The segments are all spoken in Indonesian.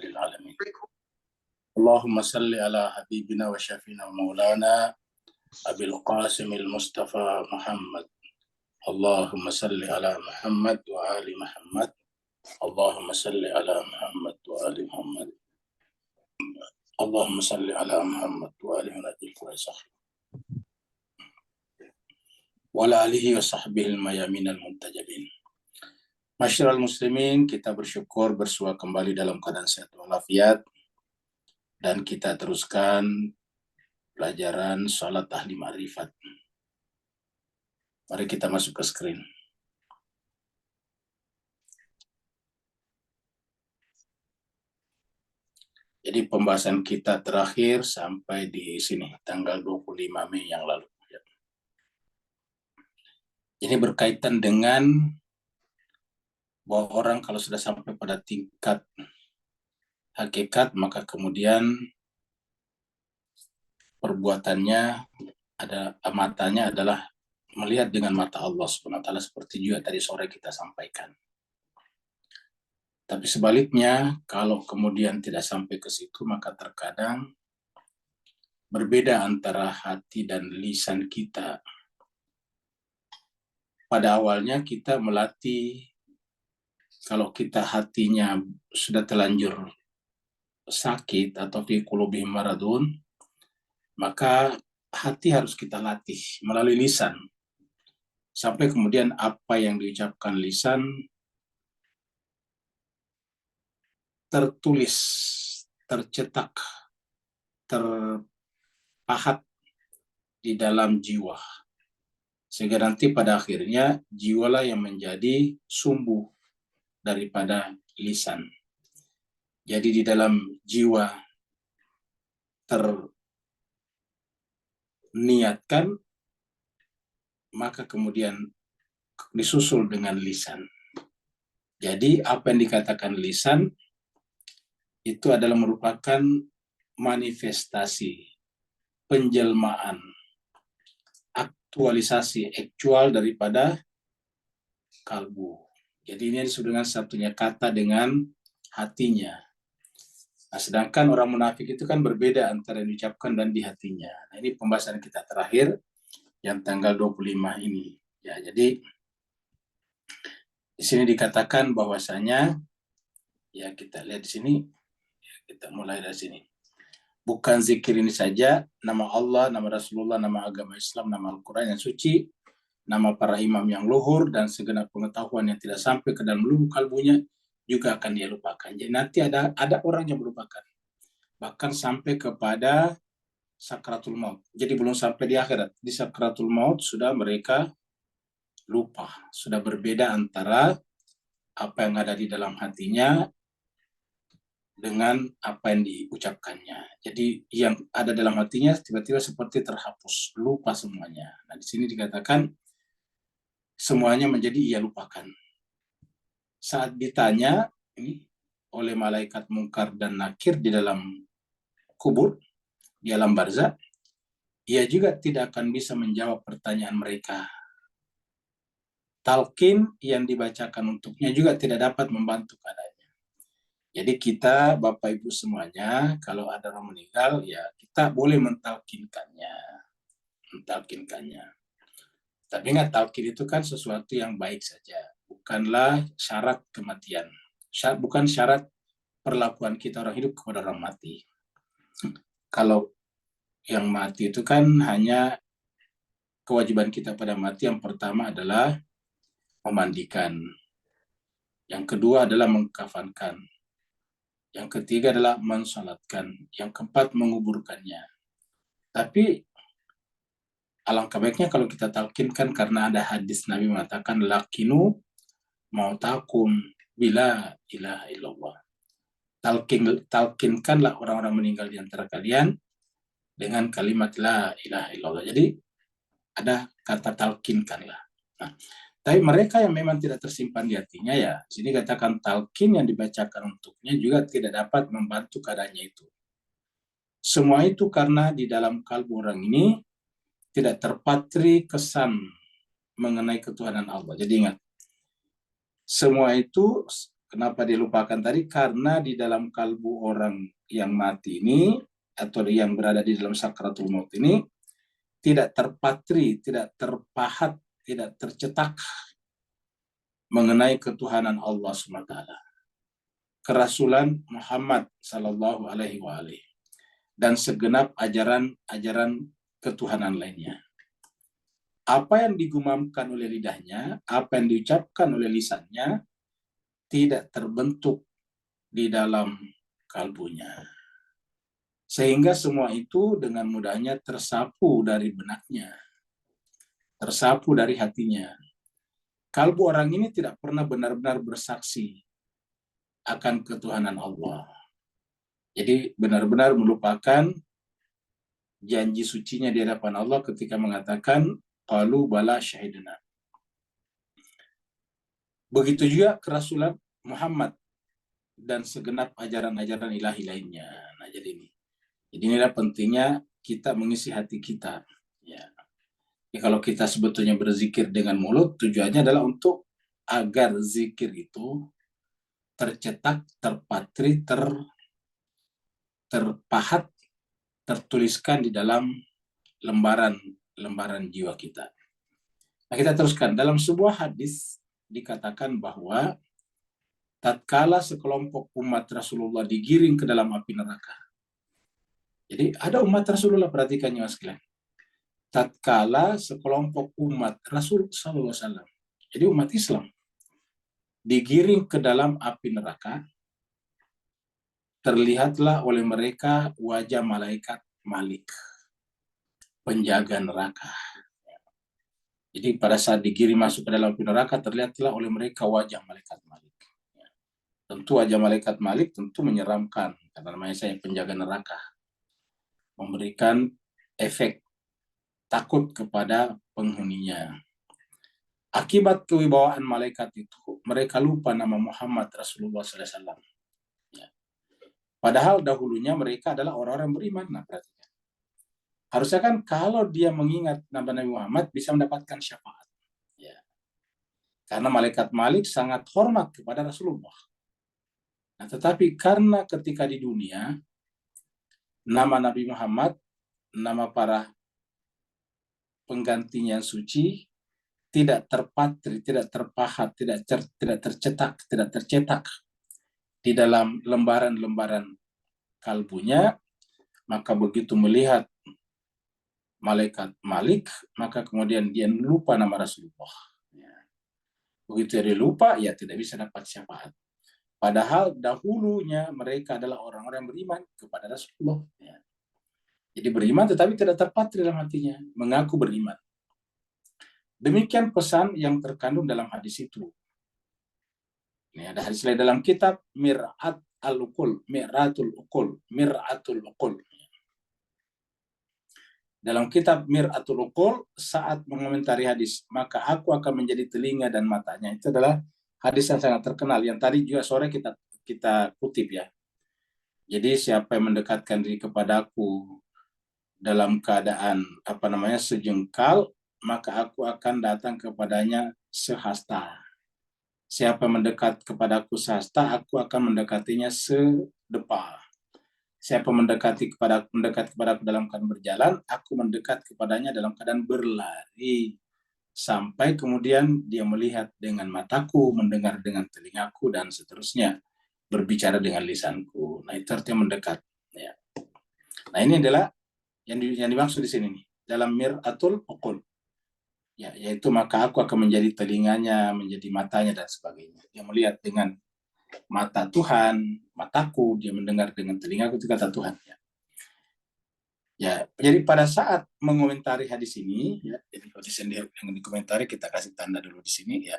للعالمين. اللهم صل على حبيبنا وشفينا ومولانا أبي القاسم المصطفى محمد. اللهم صل على محمد وآل محمد. اللهم صل على محمد وآل محمد. اللهم صل على محمد وآل محمد وعلى آله وصحبه الميامين المنتجبين. Masyarul muslimin, kita bersyukur bersua kembali dalam keadaan sehat walafiat, dan kita teruskan pelajaran salat ahli ma'rifat. Mari kita masuk ke screen. Jadi pembahasan kita terakhir sampai di sini, tanggal 25 Mei yang lalu. Ini berkaitan dengan bahwa orang kalau sudah sampai pada tingkat hakikat, maka kemudian perbuatannya matanya adalah melihat dengan mata Allah Subhanahu wa taala, seperti juga tadi sore kita sampaikan. Tapi sebaliknya, kalau kemudian tidak sampai ke situ, maka terkadang berbeda antara hati dan lisan kita. Pada awalnya kita melatih, kalau kita hatinya sudah terlanjur sakit atau fi qulubihim maradun, maka hati harus kita latih melalui lisan. Sampai kemudian apa yang diucapkan lisan tertulis, tercetak, terpahat di dalam jiwa. Sehingga nanti pada akhirnya jiwalah yang menjadi sumbu daripada lisan. Jadi di dalam jiwa terniatkan, maka kemudian disusul dengan lisan. Jadi apa yang dikatakan lisan itu adalah merupakan manifestasi, penjelmaan, aktualisasi, aktual daripada kalbu. Jadi ini disebut dengan satunya kata dengan hatinya. Nah, sedangkan orang munafik itu kan berbeda antara yang diucapkan dan di hatinya. Nah, ini pembahasan kita terakhir yang tanggal 25 ini. Ya, jadi di sini dikatakan bahwasanya, ya kita lihat di sini, ya, kita mulai dari sini. Bukan zikir ini saja, nama Allah, nama Rasulullah, nama agama Islam, nama Al-Quran yang suci, nama para imam yang luhur, dan segenap pengetahuan yang tidak sampai ke dalam lubuk kalbunya juga akan dia lupakan. Jadi nanti ada orang yang melupakan, bahkan sampai kepada sakratul maut. Jadi belum sampai di akhirat, di sakratul maut sudah mereka lupa, sudah berbeda antara apa yang ada di dalam hatinya dengan apa yang diucapkannya. Jadi yang ada dalam hatinya tiba-tiba seperti terhapus, lupa semuanya. Nah, di sini dikatakan semuanya menjadi ia lupakan. Saat ditanya ini oleh malaikat Munkar dan Nakir di dalam kubur, di alam barzakh, ia juga tidak akan bisa menjawab pertanyaan mereka. Talqin yang dibacakan untuknya juga tidak dapat membantu keadaannya. Jadi kita, Bapak Ibu semuanya, kalau ada orang meninggal, ya kita boleh mentalkinkannya. Tapi ingat, talqin itu kan sesuatu yang baik saja, bukanlah syarat kematian. Bukan syarat perlakuan kita orang hidup kepada orang mati. Kalau yang mati itu kan hanya kewajiban kita pada mati, yang pertama adalah memandikan, yang kedua adalah mengkafankan, yang ketiga adalah mensalatkan, yang keempat menguburkannya. Tapi alangkah baiknya kalau kita talkinkan, karena ada hadis Nabi mengatakan lakinu mautakum bila ilaha illallah. Talkinkanlah orang-orang meninggal di antara kalian dengan kalimat la ilaha illallah. Jadi ada kata talkinkanlah. Nah, tapi mereka yang memang tidak tersimpan di hatinya, ya sini katakan talkin yang dibacakan untuknya juga tidak dapat membantu keadaannya itu. Semua itu karena di dalam kalbu orang ini tidak terpatri kesan mengenai ketuhanan Allah. Jadi ingat, semua itu Kenapa dilupakan tadi? Karena di dalam kalbu orang yang mati ini, atau yang berada di dalam sakratul maut ini, tidak terpatri, tidak terpahat, tidak tercetak mengenai ketuhanan Allah SWT. Kerasulan Muhammad Sallallahu Alaihi Wasallam dan segenap ajaran-ajaran ketuhanan lainnya. Apa yang digumamkan oleh lidahnya, apa yang diucapkan oleh lisannya, tidak terbentuk di dalam kalbunya. Sehingga semua itu dengan mudahnya tersapu dari benaknya, tersapu dari hatinya. Kalbu orang ini tidak pernah benar-benar bersaksi akan ketuhanan Allah. Jadi benar-benar melupakan janji sucinya di hadapan Allah ketika mengatakan qalu bala syahidna. Begitu juga kerasulan Muhammad dan segenap ajaran-ajaran ilahi lainnya. Nah, jadi inilah pentingnya kita mengisi hati kita. Ya. Kalau kita sebetulnya berzikir dengan mulut, tujuannya adalah untuk agar zikir itu tercetak, terpatri, terpahat, tertuliskan di dalam lembaran jiwa kita. Nah, kita teruskan. Dalam sebuah hadis dikatakan bahwa tatkala sekelompok umat Rasulullah digiring ke dalam api neraka. Jadi ada umat Rasulullah, perhatikan ya sekalian. Tatkala sekelompok umat Rasul SAW, jadi umat Islam, digiring ke dalam api neraka, terlihatlah oleh mereka wajah malaikat Malik, penjaga neraka. Jadi pada saat digiring masuk ke dalam api neraka, terlihatlah oleh mereka wajah malaikat Malik. Tentu wajah malaikat Malik tentu menyeramkan, karena namanya saya penjaga neraka. Memberikan efek takut kepada penghuninya. Akibat kewibawaan malaikat itu, mereka lupa nama Muhammad Rasulullah SAW. Ya. Padahal dahulunya mereka adalah orang-orang beriman. Nah, perhatikan. Harusnya kan kalau dia mengingat nama Nabi Muhammad bisa mendapatkan syafaat. Ya. Karena malaikat Malik sangat hormat kepada Rasulullah. Nah, tetapi karena ketika di dunia, nama Nabi Muhammad, nama para penggantinya yang suci, tidak terpatri, tidak terpahat, tidak tercetak, tidak tercetak di dalam lembaran-lembaran kalbunya, maka begitu melihat malaikat Malik, maka kemudian dia lupa nama Rasulullah. Begitu dia lupa, ya tidak bisa dapat syafaat. Padahal dahulunya mereka adalah orang-orang yang beriman kepada Rasulullah. Jadi beriman tetapi tidak terpatri dalam hatinya, mengaku beriman. Demikian pesan yang terkandung dalam hadis itu. Ini ada hadis lain dalam kitab Mir'at al-Uqul, Mir'atul Uqul, Mir'atul Uqul. Dalam kitab Mir'atul Uqul, saat mengomentari hadis, maka aku akan menjadi telinga dan matanya. Itu adalah hadis yang sangat terkenal, yang tadi juga sore kita kutip ya. Jadi siapa yang mendekatkan diri kepadaku dalam keadaan sejengkal, maka aku akan datang kepadanya sehasta. Siapa mendekat kepadaku sehasta, aku akan mendekatinya sedepa. Siapa mendekat kepadaku dalam keadaan berjalan, aku mendekat kepadanya dalam keadaan berlari. Sampai kemudian dia melihat dengan mataku, mendengar dengan telingaku, dan seterusnya. Berbicara dengan lisanku. Nah, itu artinya mendekat. Ya. Nah, ini adalah yang dimaksud di sini nih. Dalam Mir'atul Uqul. Ya, yaitu maka aku akan menjadi telinganya, menjadi matanya, dan sebagainya. Dia melihat dengan mata Tuhan, mataku, dia mendengar dengan telingaku, itu kata Tuhan. Ya, jadi pada saat mengomentari hadis ini, ya, jadi hadis yang dikomentari kita kasih tanda dulu di sini, ya.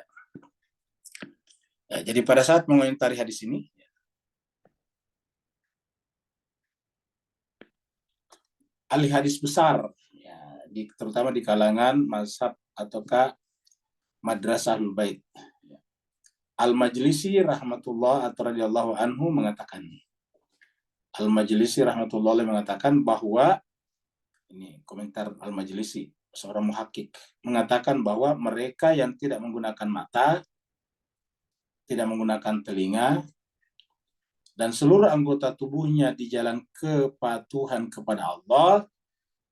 Ya, jadi pada saat mengomentari hadis ini, ya, ahli hadis besar, ya, terutama di kalangan mazhab ataukah madrasahul bait, ya. Al-Majlisi rahmatullah atau radhiyallahu anhu mengatakan, Al-Majlisi rahmatullah mengatakan bahwa, ini komentar Al-Majlisi, seorang muhakik, mengatakan bahwa mereka yang tidak menggunakan mata tidak menggunakan telinga, dan seluruh anggota tubuhnya di jalan kepatuhan kepada Allah,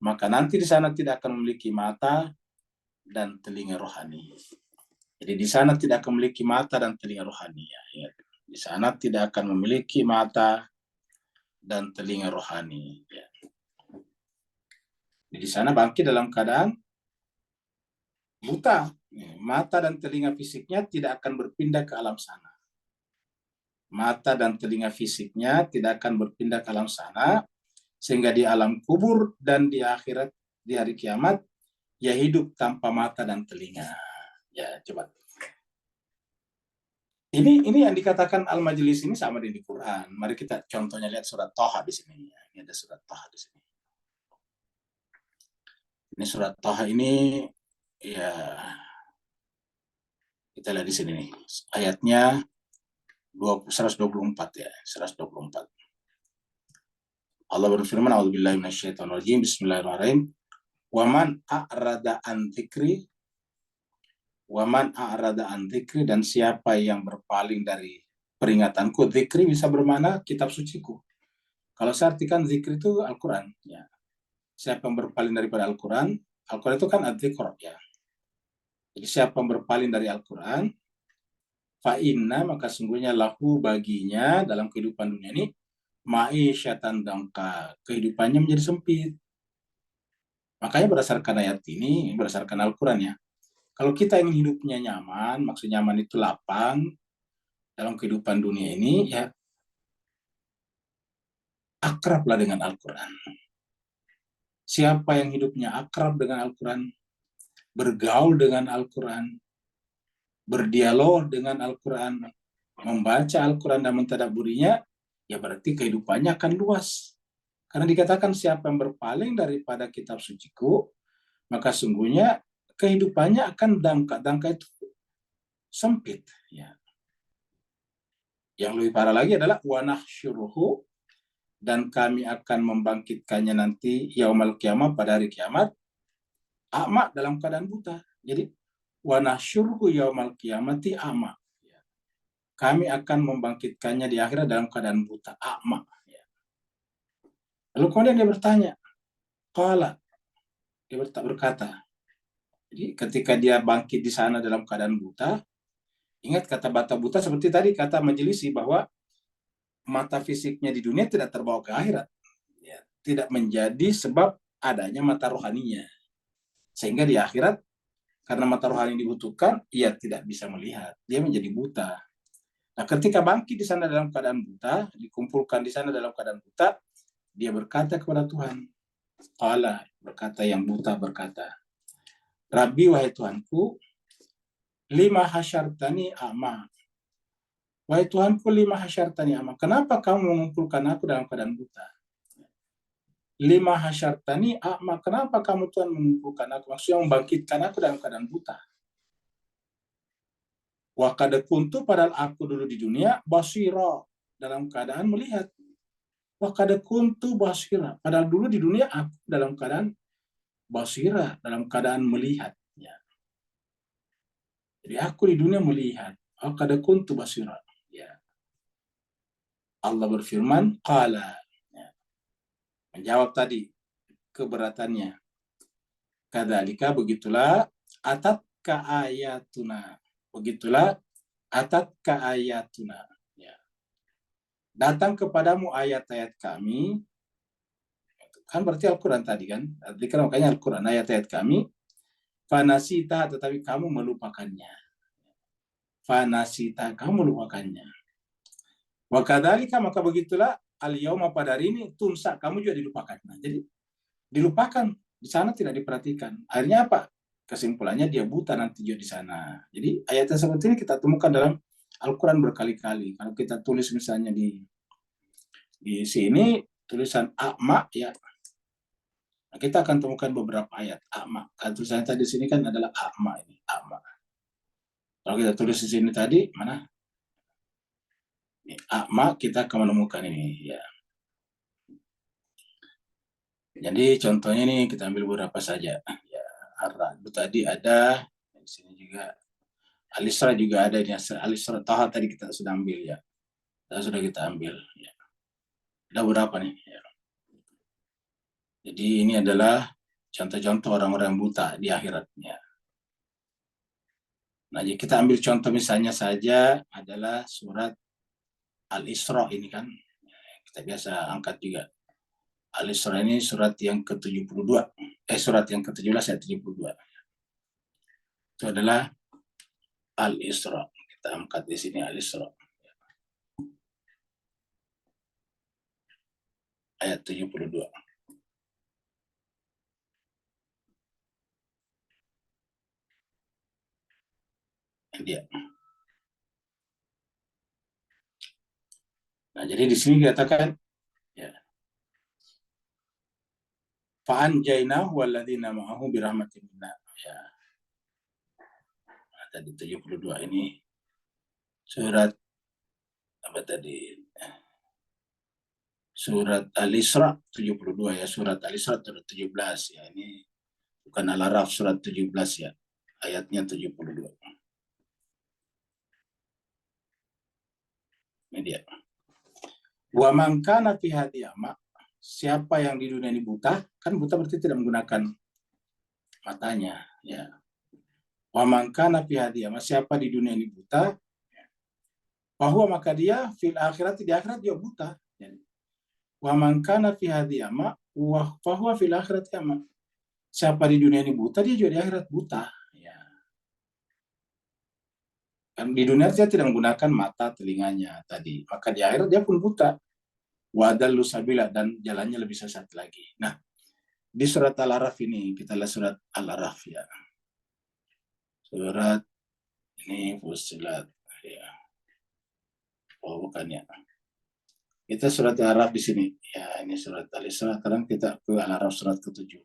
maka nanti di sana tidak akan memiliki mata dan telinga rohani. Jadi di sana tidak akan memiliki mata dan telinga rohani. Ya. Di sana tidak akan memiliki mata dan telinga rohani. Ya. Di sana bangkit dalam keadaan buta. Mata dan telinga fisiknya tidak akan berpindah ke alam sana. Mata dan telinga fisiknya tidak akan berpindah ke alam sana, sehingga di alam kubur dan di akhirat, di hari kiamat, ya hidup tanpa mata dan telinga. Ya, coba. Ini yang dikatakan al-majlis ini sama di Quran. Mari kita contohnya lihat surat Thaha di sini. Ini ada surat Thaha di sini. Ini surat Thaha ini, ya kita lihat di sini nih. Ayatnya 124 ya, 124. Allah berfirman, "A'udzubillahi minasyaitonirrajim. Bismillahirrahmanirrahim. Wa man a'rada an dzikri, dan siapa yang berpaling dari peringatanku." Dzikri bisa bermakna kitab suciku. Kalau saya artikan zikri itu Al-Quran. Ya. Siapa yang berpaling daripada Al-Quran, Al-Quran itu kan adzikr ya. Jadi siapa yang berpaling dari Al-Quran, fa'inna, maka sungguhnya lahu baginya dalam kehidupan dunia ini ma'isyatan dangka, kehidupannya menjadi sempit. Makanya berdasarkan ayat ini, berdasarkan Al-Quran ya, kalau kita ingin hidupnya nyaman, maksud nyaman itu lapang dalam kehidupan dunia ini, ya akrablah dengan Al-Quran. Siapa yang hidupnya akrab dengan Al-Quran, bergaul dengan Al-Quran, berdialog dengan Al-Quran, membaca Al-Quran dan mentadabburinya, ya berarti kehidupannya akan luas. Karena dikatakan siapa yang berpaling daripada kitab suciku, maka sungguhnya kehidupannya akan dangka. Dangka itu sempit. Ya. Yang lebih parah lagi adalah wanahsyuruhu, dan kami akan membangkitkannya nanti yaumal kiamat, pada hari kiamat, a'ma, dalam keadaan buta. Jadi wanahsyuruhu yaumal kiamati a'ma. Kami akan membangkitkannya di akhirat dalam keadaan buta, a'ma. Lalu kemudian dia bertanya, qala, dia berkata, jadi ketika dia bangkit di sana dalam keadaan buta, ingat kata bata buta seperti tadi kata majelisi, bahwa mata fisiknya di dunia tidak terbawa ke akhirat, ya, tidak menjadi sebab adanya mata rohaninya, sehingga di akhirat karena mata rohani dibutuhkan, ia tidak bisa melihat, dia menjadi buta. Nah, ketika bangkit di sana dalam keadaan buta, dikumpulkan di sana dalam keadaan buta, dia berkata kepada Tuhan, qala, berkata yang buta berkata, Rabbi, wahai Tuhanku, lima hasyartani a'ma. Wahai Tuhanku, lima hasyartani a'ma. Kenapa kamu mengumpulkan aku dalam keadaan buta? Lima hasyartani a'ma. Kenapa kamu Tuhan mengumpulkan aku? Maksudnya membangkitkan aku dalam keadaan buta. Wa qad kuntu, padahal aku dulu di dunia, basira, dalam keadaan melihat. Wa qad kuntu basira, padahal dulu di dunia aku dalam keadaan basira, dalam keadaan melihat. Ya. Jadi aku di dunia melihat. Wa qad kuntu basira. Ya. Allah berfirman, qala, ya, menjawab tadi keberatannya. Kadzalika, begitulah, atat ka ayatuna. Begitulah, atat ka ayatuna. Ya. Datang kepadamu ayat-ayat kami, kan berarti Al-Quran tadi kan. Dikira makanya Al-Quran, ayat-ayat kami, fanasita, tetapi kamu melupakannya. Fanasita, kamu melupakannya. Wa kadzalika, maka begitulah, al-yauma, pada hari ini, tunsa, kamu juga dilupakan. Nah, jadi dilupakan, di sana tidak diperhatikan. Akhirnya apa? Kesimpulannya dia buta nanti juga di sana. Jadi ayatnya seperti ini kita temukan dalam Al-Quran berkali-kali. Kalau kita tulis misalnya di sini tulisan a'ma, ya, nah, kita akan temukan beberapa ayat a'ma. Kan tulisannya tadi di sini kan adalah a'ma, ini a'ma. Kalau kita tulis di sini tadi mana? Ini a'ma, kita akan menemukan ini, ya. Jadi contohnya ini kita ambil beberapa saja. Ya, ar-ra'd tadi ada, di sini juga Al-Isra juga ada, Al-Isra Taha tadi kita sudah ambil ya. Sudah kita ambil ya. Ada berapa nih ya. Jadi ini adalah contoh-contoh orang-orang buta di akhiratnya. Nah, jadi kita ambil contoh misalnya saja adalah surat Al-Isra ini kan. Kita biasa angkat juga. Al-Isra ini surat yang ke-72. Surat yang ke-17 ayat 72. Itu adalah Al-Isra. Kita angkat di sini Al-Isra. Ayat 72. Dia. Nah, jadi di sini dikatakan ya. Fa'anjaynahu walladzina ma'ahu birahmatin minna. Ya. Nah, tadi 72 ini surat apa tadi? Surat Al-Isra 72 ya, surat Al-Isra surat 17 ya. Ini bukan Al-Araf surat 17 ya. Ayatnya 72. Ini dia. Wa man kana fi hadiyama, siapa yang di dunia ini buta, kan buta berarti tidak menggunakan matanya ya. Wa man kana fi hadiyama, siapa di dunia ini buta, bahwa maka dia fil akhirat, di akhirat dia buta. Wa man kana fi hadiyama wa bahwa fil akhirat yama. Siapa di dunia ini buta, dia juga di akhirat buta ya. Kan di dunia dia tidak menggunakan mata telinganya tadi, maka di akhirat dia pun buta. Wadallu sabila, dan jalannya lebih sesat lagi. Nah, di surat Al-Araf ini, kita lihat surat Al-Araf ya. Surat ini Fussilat ya. Oh, bukan ya. Kita surat Al-Araf di sini. Ya, ini surat Al-Isra. Sekarang kita ke Al-Araf surat ke-7.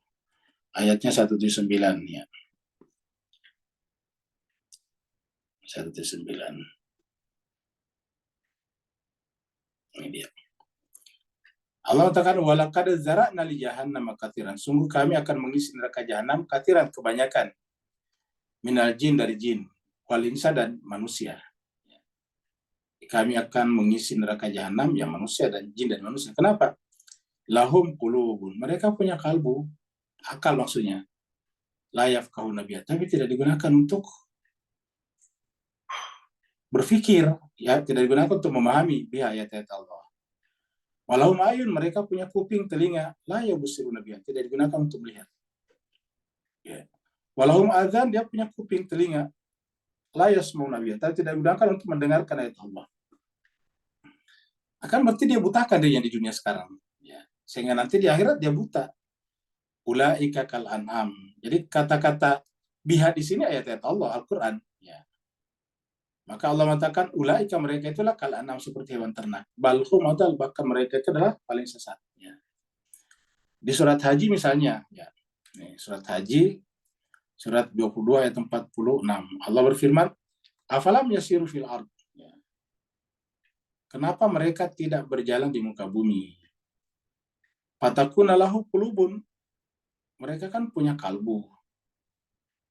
Ayatnya 179 ya. 179. Ini dia. Allah katakan walaqad zara'na li jahannam katsiran. Sungguh kami akan mengisi neraka jahanam katsiran, kebanyakan. Minal jin, dari jin, wal insa, dan manusia. Kami akan mengisi neraka jahanam yang manusia dan jin dan manusia. Kenapa? Lahum qulubun. Mereka punya kalbu, akal maksudnya. La yafqahuna biha, tapi tidak digunakan untuk berpikir, ya, tidak digunakan untuk memahami biha ayat-ayat Allah. Walahum ayun, mereka punya kuping, telinga, la yubsiruna biha, tidak digunakan untuk melihat. Ya. Walahum adzan, dia punya kuping, telinga, la yasmauna biha, tapi tidak digunakan untuk mendengarkan ayat Allah. Akan berarti dia butakan dirinya di dunia sekarang, ya. Sehingga nanti di akhirat dia buta. Ulaika kal an'am. Jadi kata-kata biha di sini ayat-ayat Allah, Al-Qur'an, ya. Maka Allah mengatakan ulaika, mereka itulah kal an'am, seperti hewan ternak. Balhum adal, bahkan mereka itu adalah paling sesat, ya. Di surat Haji misalnya, ya. Nih, surat Haji surat 22 ayat 46. Allah berfirman, afalam yasiru fil ard. Ya. Kenapa mereka tidak berjalan di muka bumi? Fatakuna lahu qulubun. Mereka kan punya kalbu.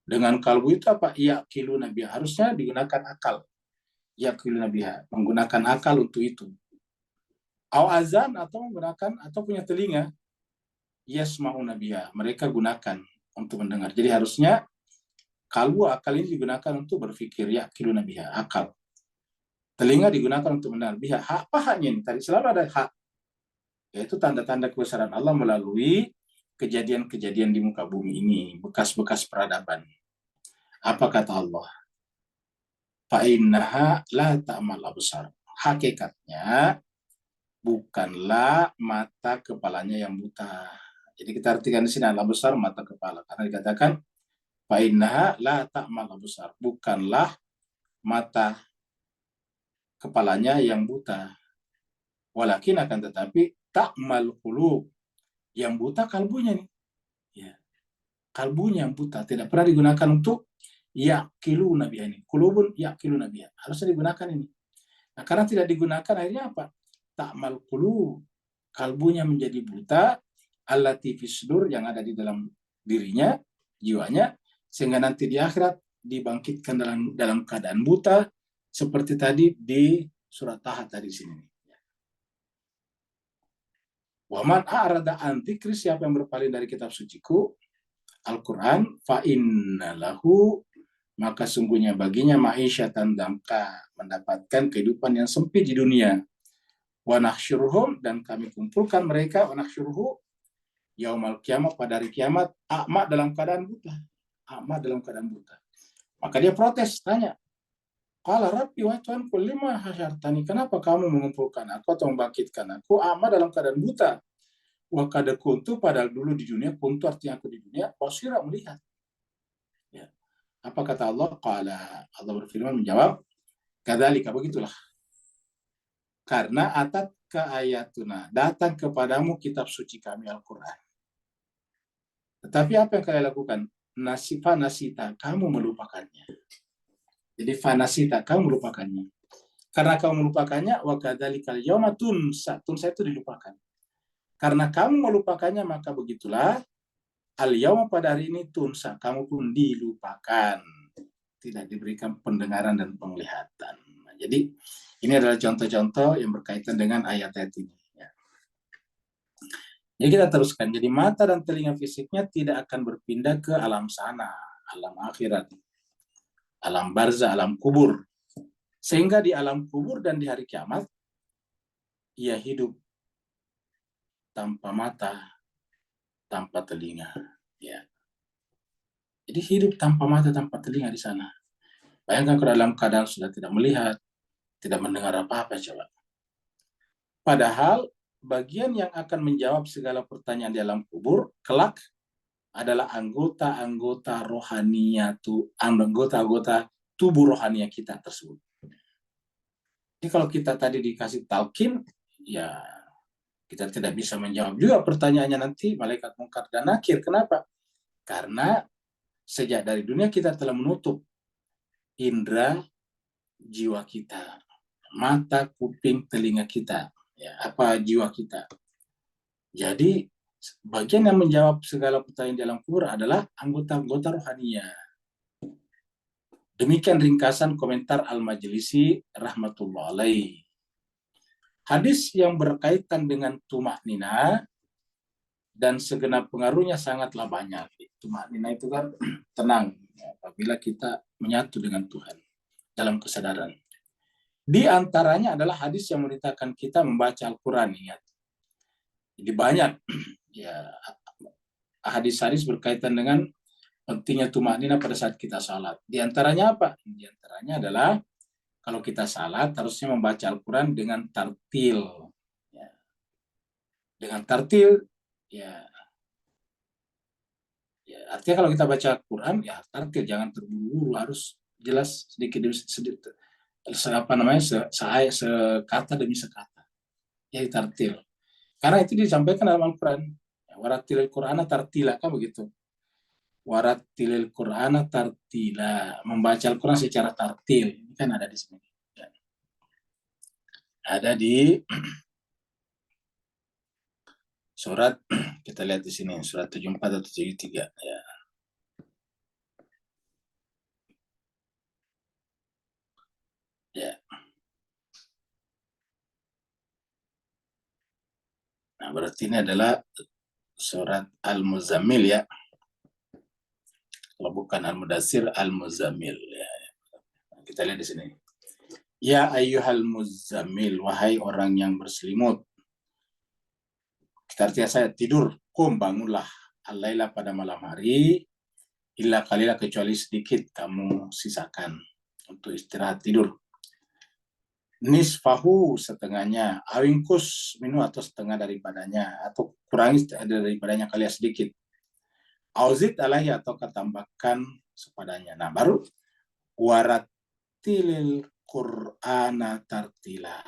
Dengan kalbu itu apa? Yaqiluna biha. Harusnya digunakan akal. Yaqiluna biha, menggunakan akal untuk itu. Au azan, atau menggunakan, atau punya telinga. Yasma'una biha. Mereka gunakan untuk mendengar. Jadi harusnya kalbu, akal ini digunakan untuk berpikir, yaqiluna biha, akal. Telinga digunakan untuk mendengar. Biha, apa haknya ini? Tadi selalu ada hak. Yaitu tanda-tanda kebesaran Allah melalui kejadian-kejadian di muka bumi ini, bekas-bekas peradaban. Apa kata Allah? Fa'innaha la ta'mal absar. Hakikatnya bukanlah mata kepalanya yang buta. Jadi kita artikan di sini al-absar, mata kepala, karena dikatakan fa'innaha la ta'mal absar. Bukanlah mata kepalanya yang buta. Walakin, akan tetapi, ta'mal qulub, yang buta kalbunya nih. Ya. Kalbunya yang buta, tidak pernah digunakan untuk yaqiluna biha ini. Qulubun yaqiluna biha. Harusnya digunakan ini. Nah, karena tidak digunakan, akhirnya apa? Ta'mal qulub, kalbunya menjadi buta, allati fi sudur, yang ada di dalam dirinya, jiwanya, sehingga nanti di akhirat dibangkitkan dalam keadaan buta, seperti tadi di surat Taha tadi sini. Waman a'rada an dzikri, siapa yang berpaling dari kitab suciku Al-Quran, fa inna lahu, maka sungguhnya baginya ma'isyatan dangka, mendapatkan kehidupan yang sempit di dunia. Wa nahsyuruhum, dan kami kumpulkan mereka, wa nahsyuruhu yaumal kiamat, pada hari kiamat, a'ma, dalam keadaan buta. A'ma, dalam keadaan buta. Maka dia protes, tanya, qala rabbi wa tuanku lima hasyartani, kenapa kamu mengumpulkan aku atau membangkitkan aku a'ma, dalam keadaan buta? Wa kada kuntu, padahal dulu di dunia, kuntu artinya aku di dunia, basira, melihat. Ya. Apa kata Allah? Qala, Allah berfirman menjawab, kadzalika, begitulah. Karena atat ke ayatuna, datang kepadamu kitab suci kami Al-Quran. Tetapi apa yang kalian lakukan? Nasita, kamu melupakannya. Jadi fanasita, kamu melupakannya. Karena kamu melupakannya, wa kadzalikal yauma tunsa itu dilupakan. Karena kamu melupakannya, maka begitulah al-yauma, pada hari ini, tunsa, kamu pun dilupakan. Tidak diberikan pendengaran dan penglihatan. Nah, jadi ini adalah contoh-contoh yang berkaitan dengan ayat-ayat ini. Ya. Jadi kita teruskan. Jadi mata dan telinga fisiknya tidak akan berpindah ke alam sana, alam akhirat, alam barzah, alam kubur. Sehingga di alam kubur dan di hari kiamat, ia hidup tanpa mata, tanpa telinga. Ya. Jadi hidup tanpa mata, tanpa telinga di sana. Bayangkan kalau dalam keadaan sudah tidak melihat, tidak mendengar apa-apa, coba. Padahal bagian yang akan menjawab segala pertanyaan di alam kubur kelak adalah anggota-anggota anggota-anggota tubuh rohania kita tersebut. Jadi kalau kita tadi dikasih talqin, ya kita tidak bisa menjawab juga pertanyaannya nanti malaikat mungkar dan nakir. Kenapa? Karena sejak dari dunia kita telah menutup indera jiwa kita, mata, kuping, telinga kita, ya, apa jiwa kita. Jadi bagian yang menjawab segala pertanyaan dalam kubur adalah anggota-anggota rohania. Demikian ringkasan komentar Al-Majlisi rahmatullah alaih. Hadis yang berkaitan dengan tumak nina dan segenap pengaruhnya sangatlah banyak. Tumak nina itu kan tenang apabila kita menyatu dengan Tuhan dalam kesadaran. Di antaranya adalah hadis yang memerintahkan kita membaca Al-Quran. Ingat. Jadi banyak ya hadis-hadis berkaitan dengan pentingnya tumanina pada saat kita salat. Di antaranya apa? Di antaranya adalah kalau kita salat harusnya membaca Al-Quran dengan tartil. Ya. Dengan tartil, ya artinya kalau kita baca Al-Quran, ya tartil, jangan terburu-buru, harus jelas sedikit demi sedikit. Sekata demi sekata. Ya tartil. Karena itu disampaikan dalam Al-Quran. Waratilil Qur'ana tartila, kan begitu. Waratilil Qur'ana tartila, membaca Al-Quran secara tartil. Ini kan ada di sini. Ada di surat, kita lihat di sini, surat 74 atau 73. Ya. Ya. Nah, berarti ini adalah surat Al-Muzammil ya. Kalau bukan Al-Mudassir, Al-Muzammil. Ya. Kita lihat di sini. Ya ayyuhal muzammil, wahai orang yang berselimut. Kita artinya saya tidur, bangunlah al-laila pada malam hari, illa qalila, kecuali sedikit kamu sisakan untuk istirahat tidur. Nisfahu, setengahnya, awingkus minu, atau setengah daripadanya, atau kurangi daripadanya kalian sedikit. Auzid alaihi, atau tambahkan sepadanya. Nah, baru waratilil Qur'ana tartila,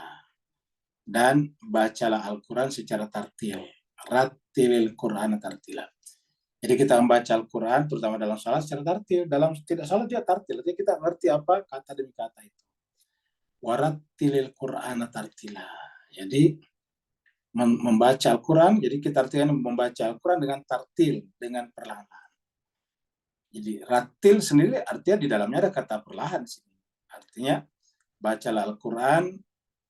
dan bacalah Al-Quran secara tartil. Rattilil Qur'ana tartila. Jadi kita membaca Al-Quran, terutama dalam salat, secara tartil. Dalam tidak salat dia tartil. Jadi kita ngerti apa kata demi kata itu. Warattilil Qur'ana tartila. Jadi membaca Al-Quran, jadi kita artikan membaca Al-Quran dengan tartil, dengan perlahan. Jadi ratil sendiri artinya di dalamnya ada kata perlahan di sini. Artinya bacalah Al-Quran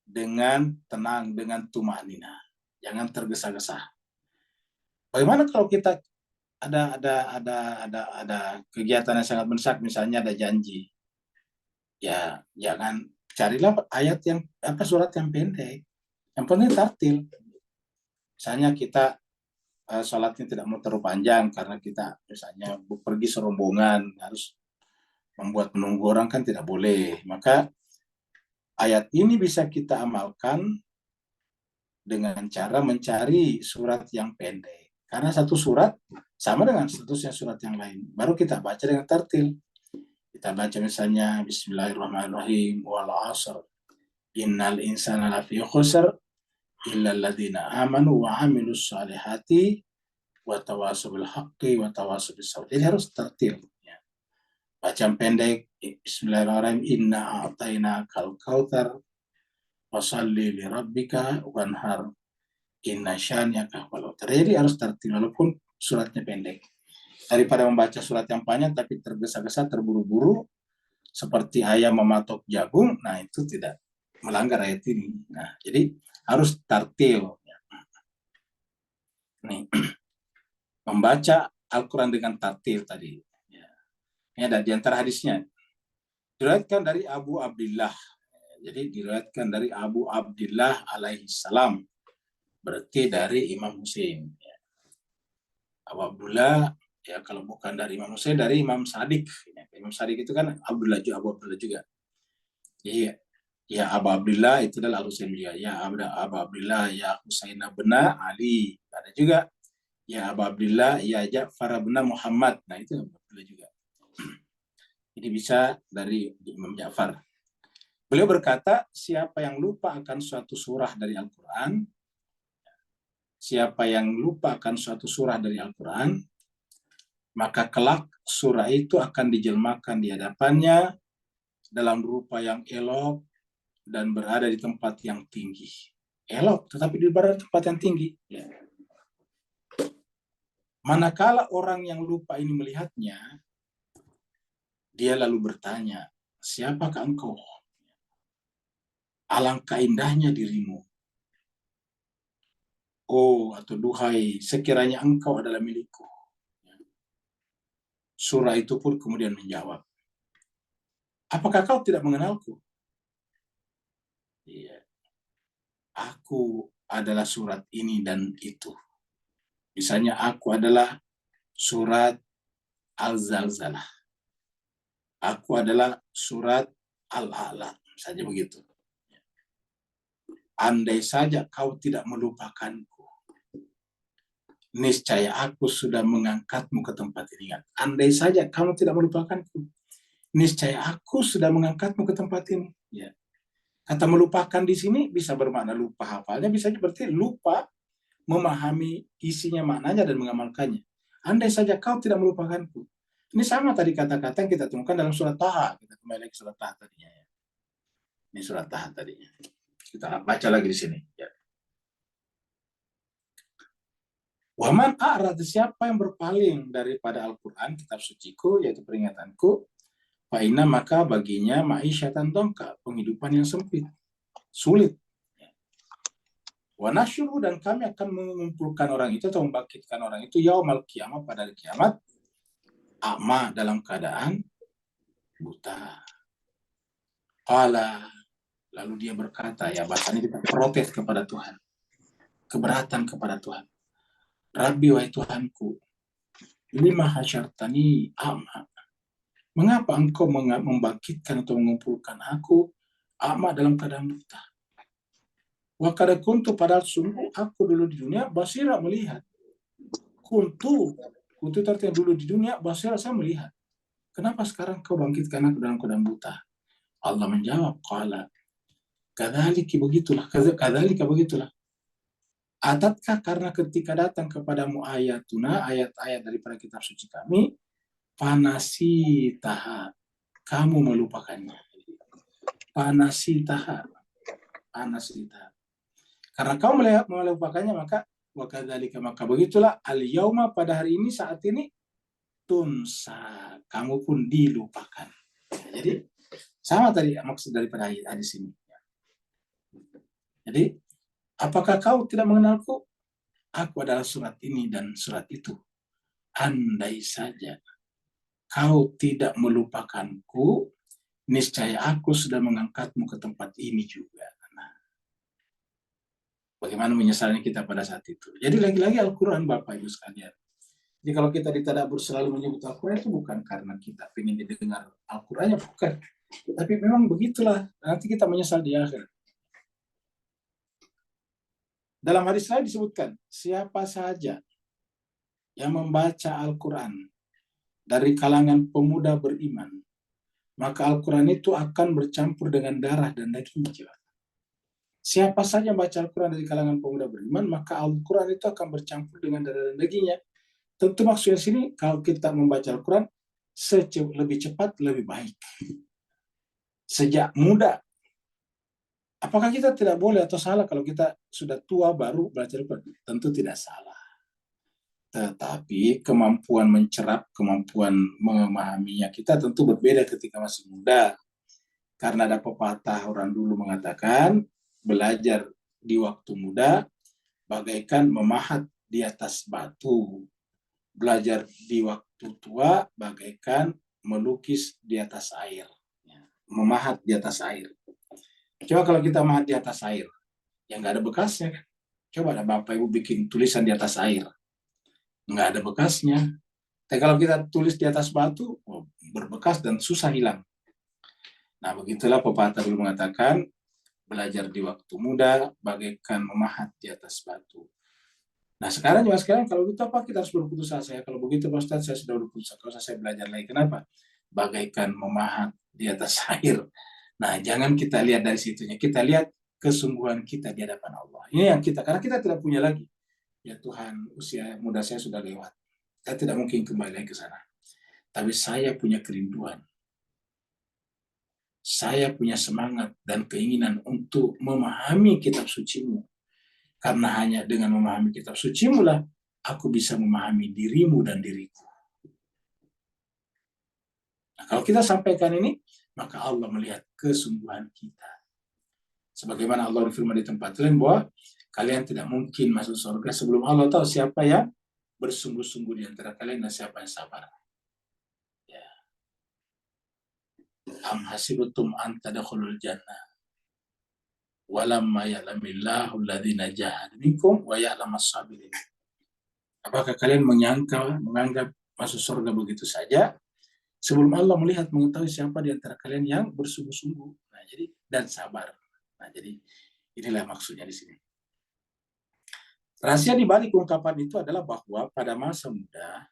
dengan tenang, dengan tumanina, jangan tergesa-gesa. Bagaimana kalau kita ada kegiatan yang sangat mendesak, misalnya ada janji, ya jangan, carilah ayat yang surat yang pendek, yang penting tartil. Misalnya kita sholatnya tidak mau terlalu panjang karena kita misalnya pergi serombongan harus membuat menunggu orang, kan tidak boleh. Maka ayat ini bisa kita amalkan dengan cara mencari surat yang pendek. Karena satu surat sama dengan statusnya surat yang lain. Baru kita baca dengan tartil. Kita baca misalnya Bismillahirrahmanirrahim, wal 'asr innal insana lafi khusr illa alladziina amanu wa 'amilus shalihati wa tawassaw bil haqqi wa tawassaw bis sabr. Jadi harus tartil. Ya. Bacaan pendek, Bismillahirrahmanirrahim, inna a'tainakal kautsar fasalli li rabbika wanhar inna syani'aka wal abtar. Jadi harus tartil walaupun suratnya pendek. Daripada membaca surat yang panjang tapi tergesa-gesa, terburu-buru seperti ayam mematok jagung, nah itu tidak melanggar ayat ini. Nah, jadi harus tartil. Nih, membaca Al-Quran dengan tartil tadi. Ya. Ini ada di antara hadisnya. Diriwayatkan dari Abu Abdillah. Jadi diriwayatkan dari Abu Abdillah alaihi salam. Berarti dari Imam Muslim. Ya. Abu Abdullah, ya kalau bukan dari Imam Muslim, dari Imam Sadik. Ya, Imam Sadik itu kan Abu Abdullah juga. Iya, ya Abu Abdullah itu adalah Al-Husain juga. Ya Abu Abdullah, ya Husain bin Ali. Ada juga ya Abu Abdullah, ya Ja'far bin Muhammad. Nah itu Abu Abdullah juga. Jadi bisa dari Imam Ja'far. Beliau berkata, siapa yang lupa akan suatu surah dari Al-Quran, siapa yang lupa akan suatu surah dari Al-Quran, maka kelak surah itu akan dijelmakan di hadapannya dalam rupa yang elok dan berada di tempat yang tinggi. Elok, tetapi berada di tempat yang tinggi. Ya. Manakala orang yang lupa ini melihatnya, dia lalu bertanya, siapakah engkau? Alangkah indahnya dirimu. Oh, atau duhai, sekiranya engkau adalah milikku. Surah itu pun kemudian menjawab, apakah kau tidak mengenalku? Iya. Aku adalah surat ini dan itu. Misalnya aku adalah surat Al-Zalzalah. Aku adalah surat Al-A'la. Saja begitu. Andai saja kau tidak melupakanku, niscaya aku sudah mengangkatmu ke tempat ini. Andai saja kamu tidak melupakanku, niscaya aku sudah mengangkatmu ke tempat ini. Ya. Kata melupakan di sini bisa bermakna lupa hafalnya, bisa berarti lupa memahami isinya, maknanya, dan mengamalkannya. Andai saja kau tidak melupakanku. Ini sama tadi kata-kata yang kita temukan dalam surat Taha. Kita kembali lagi surat Taha tadinya. Ya. Ini surat Taha tadinya. Kita baca lagi di sini. Ya. Waman a'rad, siapa yang berpaling daripada Al-Quran, kitab suciku, yaitu peringatanku, fa'inna, maka baginya ma'isyatan dongka, penghidupan yang sempit, sulit. Wa nasyuru, dan kami akan mengumpulkan orang itu atau membangkitkan orang itu yaumal kiamat, pada hari kiamat, a'ma, dalam keadaan buta. Qala, lalu dia berkata, ya bahasanya kita protes kepada Tuhan, keberatan kepada Tuhan. Rabbi, wahai Tuhanku, lima hasyartani a'ma, mengapa engkau membangkitkan atau mengumpulkan aku a'ma, dalam keadaan buta? Wa qad kuntu, padahal sungguh aku dulu di dunia basira, melihat. Kuntu artinya dulu di dunia basira, saya melihat. Kenapa sekarang kau bangkitkan aku dalam keadaan buta? Allah menjawab, qala kadzalika, begitulah. Atatkah, karena ketika datang kepadamu ayatuna, ayat-ayat daripada kitab suci kami, panasitaha, kamu melupakannya. Panasitaha. Karena kamu melupakannya, maka wakadzalika, maka begitulah al-yauma, pada hari ini, saat ini, tunsa, kamu pun dilupakan. Jadi sama tadi maksud daripada hadis ini. Jadi, apakah kau tidak mengenalku? Aku adalah surat ini dan surat itu. Andai saja kau tidak melupakanku, niscaya aku sudah mengangkatmu ke tempat ini juga. Nah, bagaimana menyesalnya kita pada saat itu. Jadi lagi-lagi Al-Quran, Bapak Ibu sekalian. Jadi kalau kita di tadabbur selalu menyebut Al-Quran, itu bukan karena kita ingin didengar Al-Qurannya, bukan. Tapi memang begitulah, nanti kita menyesal di akhir. Dalam hadis lain disebutkan, siapa saja yang membaca Al-Quran dari kalangan pemuda beriman, maka Al-Quran itu akan bercampur dengan darah dan daging jiwa. Siapa saja yang baca Al-Quran dari kalangan pemuda beriman, maka Al-Quran itu akan bercampur dengan darah dan dagingnya. Tentu maksudnya sini, kalau kita membaca Al-Quran, lebih cepat, lebih baik. Sejak muda. Apakah kita tidak boleh atau salah kalau kita sudah tua baru belajar Al-Quran? Tentu tidak salah. Tetapi kemampuan mencerap, kemampuan memahaminya kita tentu berbeda ketika masih muda. Karena ada pepatah orang dulu mengatakan, belajar di waktu muda bagaikan memahat di atas batu. Belajar di waktu tua bagaikan melukis di atas air. Memahat di atas air. Coba kalau kita memahat di atas air, yang nggak ada bekasnya. Coba ada Bapak Ibu bikin tulisan di atas air. Nggak ada bekasnya. Tapi kalau kita tulis di atas batu, berbekas dan susah hilang. Nah, begitulah pepatah dulu mengatakan, belajar di waktu muda bagaikan memahat di atas batu. Nah, sekarang kalau gitu apa kita harus berputus asa ya? Kalau begitu Pak Ustadz, saya sudah berputus asa, kalau saya belajar lagi. Kenapa? Bagaikan memahat di atas air. Nah, jangan kita lihat dari situnya. Kita lihat kesungguhan kita di hadapan Allah. Ini yang kita, karena kita tidak punya lagi. Ya Tuhan, usia muda saya sudah lewat. Saya tidak mungkin kembali lagi ke sana. Tapi saya punya kerinduan. Saya punya semangat dan keinginan untuk memahami kitab suci-Mu. Karena hanya dengan memahami kitab suci-Mu lah, aku bisa memahami dirimu dan diriku. Nah, kalau kita sampaikan ini, maka Allah melihat kesungguhan kita. Sebagaimana Allah berfirman di tempat lain bahwa kalian tidak mungkin masuk surga sebelum Allah tahu siapa yang bersungguh-sungguh di antara kalian dan siapa yang sabar. Ya. Am hasibutum an tadkhulul jannah walamma ya'lamillahu alladhina jahadu minkum wa ya'lamas sabirin. Apakah kalian menganggap masuk surga begitu saja sebelum Allah melihat mengetahui siapa di antara kalian yang bersungguh-sungguh. Nah, jadi dan sabar. Nah, jadi inilah maksudnya di sini. Rahasia di balik ungkapan itu adalah bahwa pada masa muda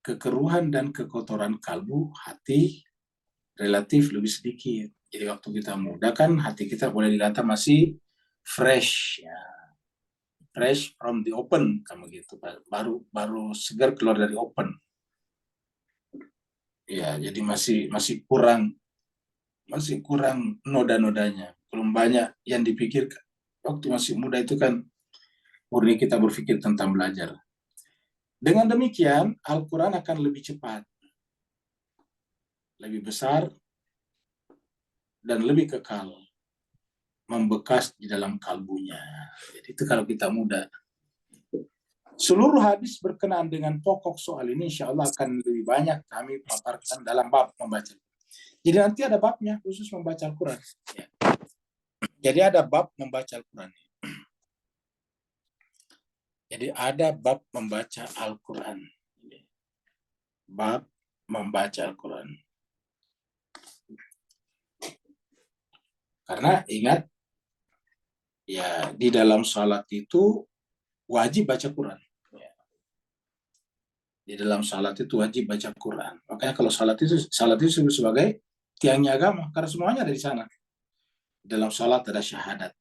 kekeruhan dan kekotoran kalbu hati relatif lebih sedikit. Jadi waktu kita muda kan hati kita boleh dikata masih fresh ya. Fresh from the open kamu gitu. Baru segar keluar dari open. Ya, jadi masih kurang noda-nodanya. Belum banyak yang dipikirkan. Waktu masih muda itu kan murni kita berpikir tentang belajar. Dengan demikian, Al-Quran akan lebih cepat, lebih besar, dan lebih kekal, membekas di dalam kalbunya. Jadi itu kalau kita muda. Seluruh hadis berkenaan dengan pokok soal ini, insya Allah akan lebih banyak kami paparkan dalam bab membaca. Jadi nanti ada babnya khusus membaca Al-Quran. Ya. Jadi ada bab membaca Al-Quran. Jadi ada bab membaca Al-Quran. Bab membaca Al-Quran. Karena ingat, ya di dalam salat itu wajib baca Quran. Ya. Di dalam salat itu wajib baca Quran. Makanya kalau salat itu disebut sebagai tiangnya agama. Karena semuanya ada di sana. Di dalam salat ada syahadat.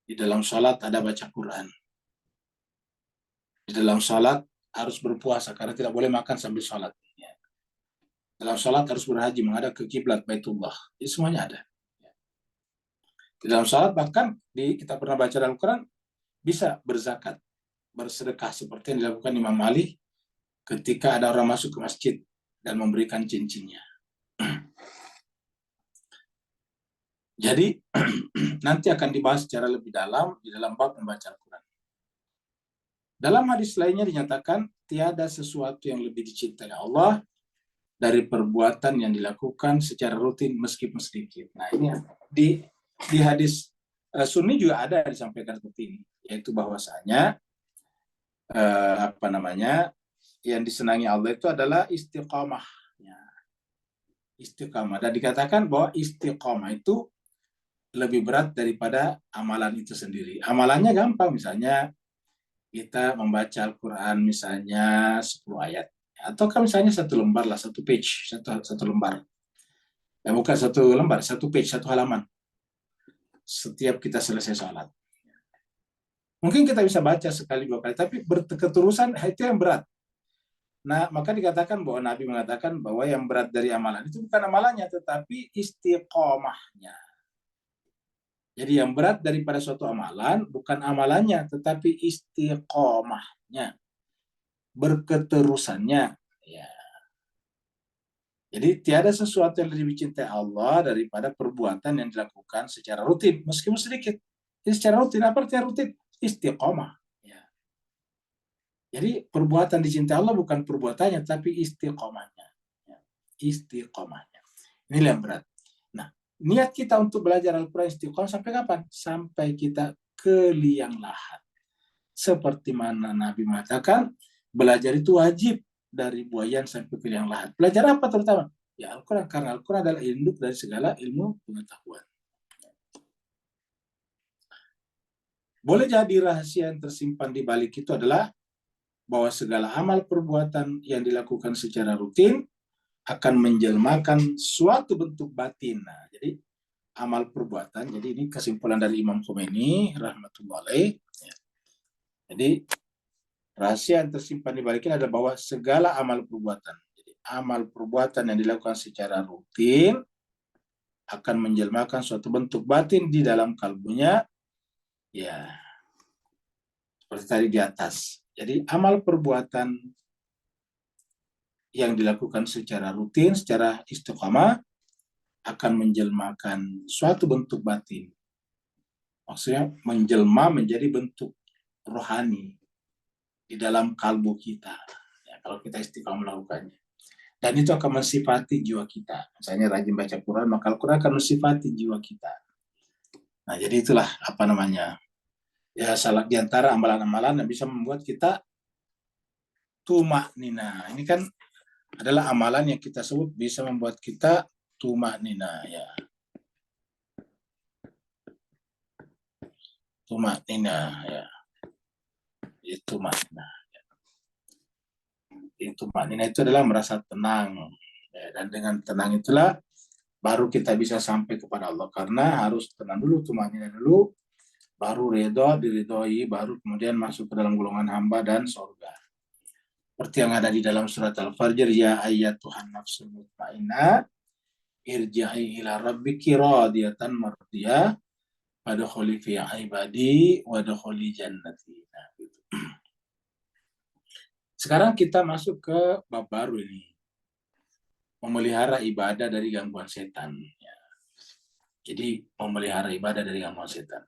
Di dalam salat ada baca Quran. Di dalam salat harus berpuasa karena tidak boleh makan sambil salat. Ya. Dalam salat harus berhaji menghadap ke kiblat Baitullah. Itu semuanya ada. Ya. Di dalam salat bahkan kita pernah baca dalam Quran bisa berzakat, bersedekah seperti yang dilakukan Imam Ali ketika ada orang masuk ke masjid dan memberikan cincinnya. Jadi nanti akan dibahas secara lebih dalam di dalam bab membaca Al-Quran. Dalam hadis lainnya dinyatakan tiada sesuatu yang lebih dicintai Allah dari perbuatan yang dilakukan secara rutin meskipun sedikit. Nah ini di hadis Sunni juga ada disampaikan seperti ini, yaitu bahwasanya yang disenangi Allah itu adalah istiqamah. Ya, istiqamah. Dan dikatakan bahwa istiqamah itu lebih berat daripada amalan itu sendiri. Amalannya gampang, misalnya kita membaca Al-Quran misalnya 10 ayat. Atau kan misalnya satu lembar lah, satu page, satu lembar. Ya, bukan satu lembar, satu page, satu halaman. Setiap kita selesai sholat. Mungkin kita bisa baca sekali dua kali, tapi berketerusan itu yang berat. Nah, maka dikatakan bahwa Nabi mengatakan bahwa yang berat dari amalan itu bukan amalannya, tetapi istiqomahnya. Jadi yang berat daripada suatu amalan bukan amalannya, tetapi istiqomahnya, berketerusannya. Ya. Jadi tiada sesuatu yang lebih dicintai Allah daripada perbuatan yang dilakukan secara rutin, meskipun sedikit. Jadi secara rutin, apa artinya rutin? Istiqomah. Ya. Jadi perbuatan dicintai Allah bukan perbuatannya, tapi istiqomahnya. Ya. Istiqomahnya. Inilah yang berat. Nah, niat kita untuk belajar Al-Quran istiqomah sampai kapan? Sampai kita ke liang lahat. Seperti mana Nabi mengatakan, belajar itu wajib dari buayan sampai ke liang lahat. Belajar apa terutama? Ya Al-Quran, karena Al-Quran adalah induk dari segala ilmu pengetahuan. Boleh jadi rahasia yang tersimpan di balik itu adalah bahwa segala amal perbuatan yang dilakukan secara rutin akan menjelmakan suatu bentuk batin. Nah, jadi amal perbuatan, jadi ini kesimpulan dari Imam Khomeini rahmatullahi alaih. Jadi rahasia yang tersimpan di baliknya adalah bahwa segala amal perbuatan, jadi amal perbuatan yang dilakukan secara rutin akan menjelmakan suatu bentuk batin di dalam kalbunya, ya seperti tadi di atas. Jadi amal perbuatan yang dilakukan secara rutin, secara istiqamah, akan menjelmakan suatu bentuk batin. Maksudnya menjelma menjadi bentuk rohani di dalam kalbu kita. Ya, kalau kita istiqamah melakukannya. Dan itu akan mensifati jiwa kita. Misalnya rajin baca Quran, maka Al-Quran akan mensifati jiwa kita. Nah, jadi itulah ya salah di antara amalan-amalan yang bisa membuat kita tumak nina. Ini kan adalah amalan yang kita sebut bisa membuat kita tumak nina, ya. Tumak nina, ya. Itu makna. Itu makna itu adalah merasa tenang, ya. Dan dengan tenang itulah baru kita bisa sampai kepada Allah, karena harus tenang dulu, tumak nina dulu, baru diridhoi, baru kemudian masuk ke dalam golongan hamba dan surga. Seperti yang ada di dalam surat Al-Fajr, ya ayyatuhan nafsul mutmainnah irji'i ila rabbiki radiyatan mardiyah wadkhuli fi ibadi wadkhuli jannati. Nah, gitu. Sekarang kita masuk ke bab baru ini, memelihara ibadah dari gangguan setan. Ya. Jadi memelihara ibadah dari gangguan setan.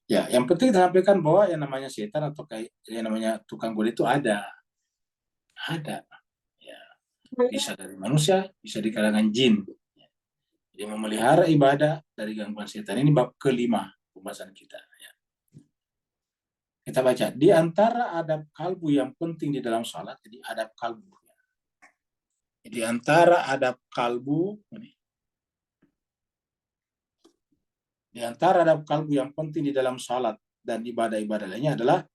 Ya, yang penting kita sampaikan bahwa yang namanya setan atau kayak yang namanya tukang goda itu ada. Ya, bisa dari manusia, bisa di kalangan jin. Jadi memelihara ibadah dari gangguan setan. Ini bab kelima pembahasan kita. Ya. Kita baca, di antara adab kalbu yang penting di dalam sholat, jadi adab kalbu. Di antara adab kalbu, di antara adab kalbu yang penting di dalam sholat dan ibadah-ibadah lainnya adalah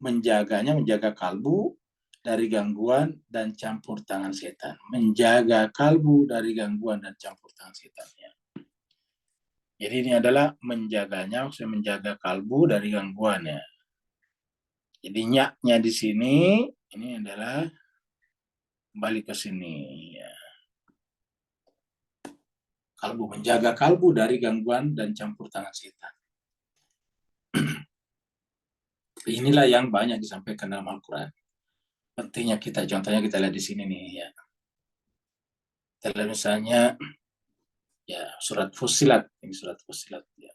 menjaga kalbu dari gangguan dan campur tangan setan. Menjaga kalbu dari gangguan dan campur tangan setan. Ya. Jadi ini adalah menjaganya, maksudnya menjaga kalbu dari gangguan, ya. Jadi nyaknya di sini, ini adalah kembali ke sini. Ya. Kalbu, menjaga kalbu dari gangguan dan campur tangan setan. Inilah yang banyak disampaikan dalam Al-Quran. pentingnya kita, contohnya kita lihat di sini nih ya. Kita lihat misalnya ya surat Fussilat, ini surat Fussilat ya.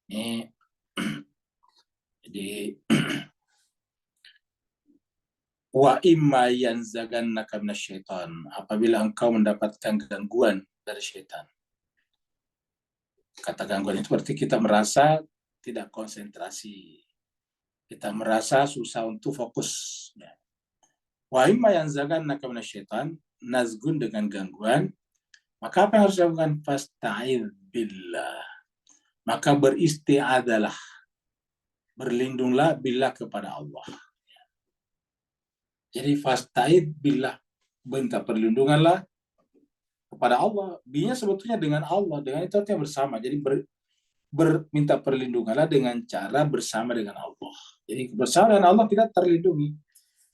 Ini jadi wa imma yanzagannaka minasyaitan, apabila engkau mendapatkan gangguan dari syaitan. Kata gangguan itu berarti kita merasa tidak konsentrasi, kita merasa susah untuk fokus ya. Wa imma yanzagannaka minasyaitan, nazgun dengan gangguan, maka apa yang harus dilakukan? Fasta'id billah, maka beristiadalah, berlindunglah billah kepada Allah. Jadi fasta'id billah, minta perlindunganlah kepada Allah. Binya sebetulnya dengan Allah, dengan itu artinya bersama. Jadi minta perlindunganlah dengan cara bersama dengan Allah. Jadi bersama dengan Allah kita terlindungi.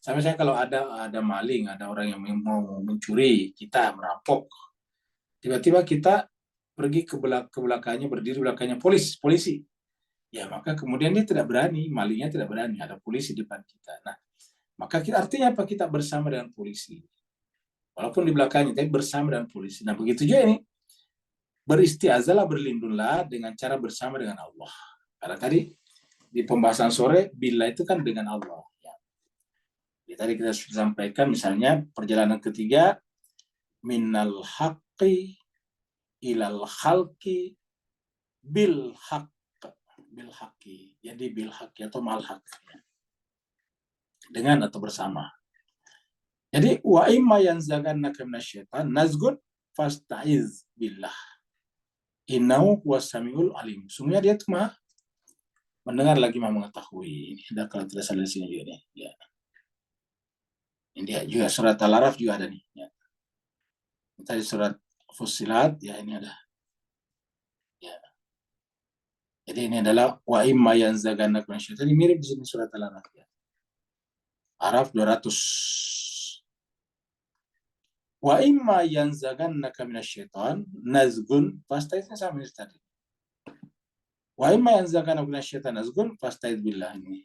Sama saya kalau ada maling, ada orang yang mau mencuri, kita merampok, tiba-tiba kita pergi ke belakangnya, berdiri belakangnya polisi. Ya maka kemudian dia tidak berani, malingnya tidak berani, ada polisi di depan kita. Nah, maka artinya apa? Kita bersama dengan polisi. Walaupun di belakangnya, tapi bersama dengan polisi. Nah begitu juga ini, beristiazalah, berlindunglah dengan cara bersama dengan Allah. Karena tadi di pembahasan sore, bila itu kan dengan Allah. Ya. Jadi, tadi kita sudah sampaikan misalnya perjalanan ketiga, minal haqqi ilal khalqi bil haqqi. Jadi bil haqqi atau mal haqqi. Dengan atau bersama. Jadi wa imma yanzagannaka minasyaitan nazgun fasta'iz billah. Innahu huwas samiul alim. Sungguhnya dia tuh mah mendengar lagi mah mengetahui. Ini ada kalau tidak salah di sini juga nih. Ya. Ini dia juga surat Al-Araf juga ada nih. Ya. Tadi surat Fussilat, ya ini ada. Ya. Jadi ini adalah wa imma yanzagannaka minasyaitan. Ini mirip di sini surat Al-Araf ya. Araf 200. Wa imma yanzagannaka minasyaitan nazgun, fastaiznya sama ini tadi. Wa imma yanzagannaka minasyaitan nazgun fastaiz billah ini.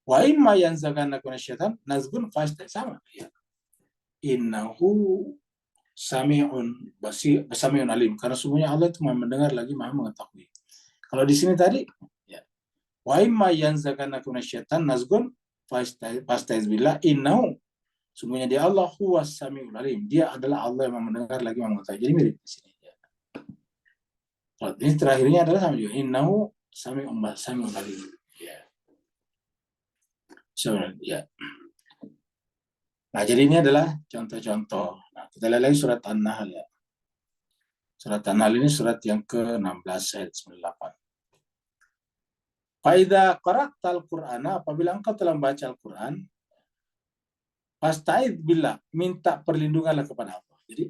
Wa imma yanzagannaka minasyaitan nazgun fastaiz sama ya. Innahu sami'un basir, sami'un alim, karena semuanya Allah itu Maha mendengar lagi Maha mengetahui. Kalau di sini tadi ya. Wa imma yanzagannaka minasyaitan nazgun fastaiz billah innahu, sungguhnya dia Allah huwas samiul alim, dia adalah Allah yang mendengar lagi mengetahui. Jadi mirip di sini ya. Ini terakhirnya adalah sama juga, innahu samiul alim ya. So, ya. Nah, jadi ini adalah contoh-contoh. Nah, kita lihat lagi surat An-Nahl ya. Surat An-Nahl ini surat yang ke-16 ayat 98. Faida qara'tal Qur'ana, apabila engkau telah membaca Al-Qur'an, fasta'id billah, minta perlindunganlah kepada Allah. Jadi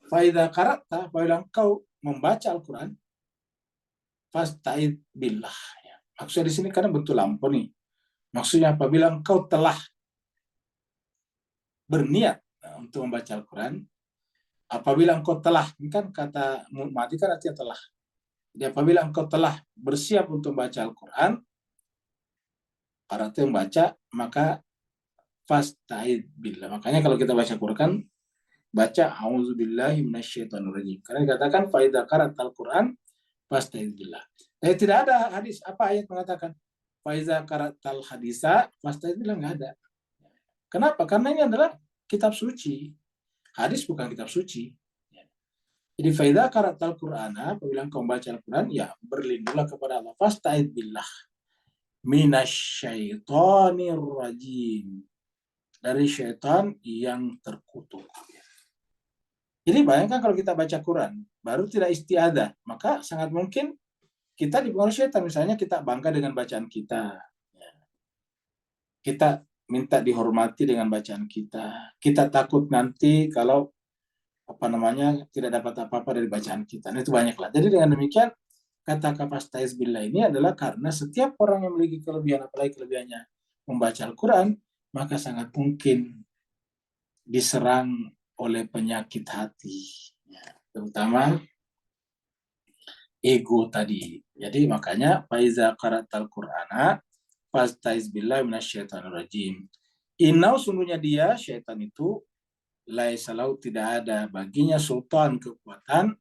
faida qara'ta, apabila engkau membaca Al-Qur'an, fasta'id billah. Ya. Maksudnya di sini karena betul lampu nih. Maksudnya apabila engkau telah berniat untuk membaca Al-Quran, apabila engkau telah, ini kan kata mati kan artinya telah. Jadi apabila engkau telah bersiap untuk membaca Al-Quran, artinya membaca, maka fasta'id billah. Makanya kalau kita baca Quran, baca a'udzubillahi minasyaitonirrajim. Karena dikatakan faidza qara'tal Quran fasta'id billah. Tapi tidak ada hadis apa ayat mengatakan faidza qara'tal hadisa fasta'id billah, enggak ada. Kenapa? Karena ini adalah kitab suci. Hadis bukan kitab suci. Jadi faidza qara'tal Qur'ana, apabila engkau membaca Al-Qur'an, ya berlindunglah kepada Allah. Fasta'id billah minasyaitonir rajim. Dari syaitan yang terkutuk. Jadi bayangkan kalau kita baca Quran, baru tidak istiadah, maka sangat mungkin kita dipengaruhi syaitan. Misalnya kita bangga dengan bacaan kita. Kita minta dihormati dengan bacaan kita. Kita takut nanti kalau tidak dapat apa-apa dari bacaan kita. Nah, itu banyaklah. Jadi dengan demikian kata fastaiz billah ini adalah karena setiap orang yang memiliki kelebihan, apalagi kelebihannya membaca Al-Quran, maka sangat mungkin diserang oleh penyakit hati, ya, terutama ego tadi. Jadi makanya faiza qara'tal Qur'ana, Fastaiz billahi minasyaitonir rajim. Inau sungguhnya dia syaitan itu laisalau tidak ada baginya sultan kekuatan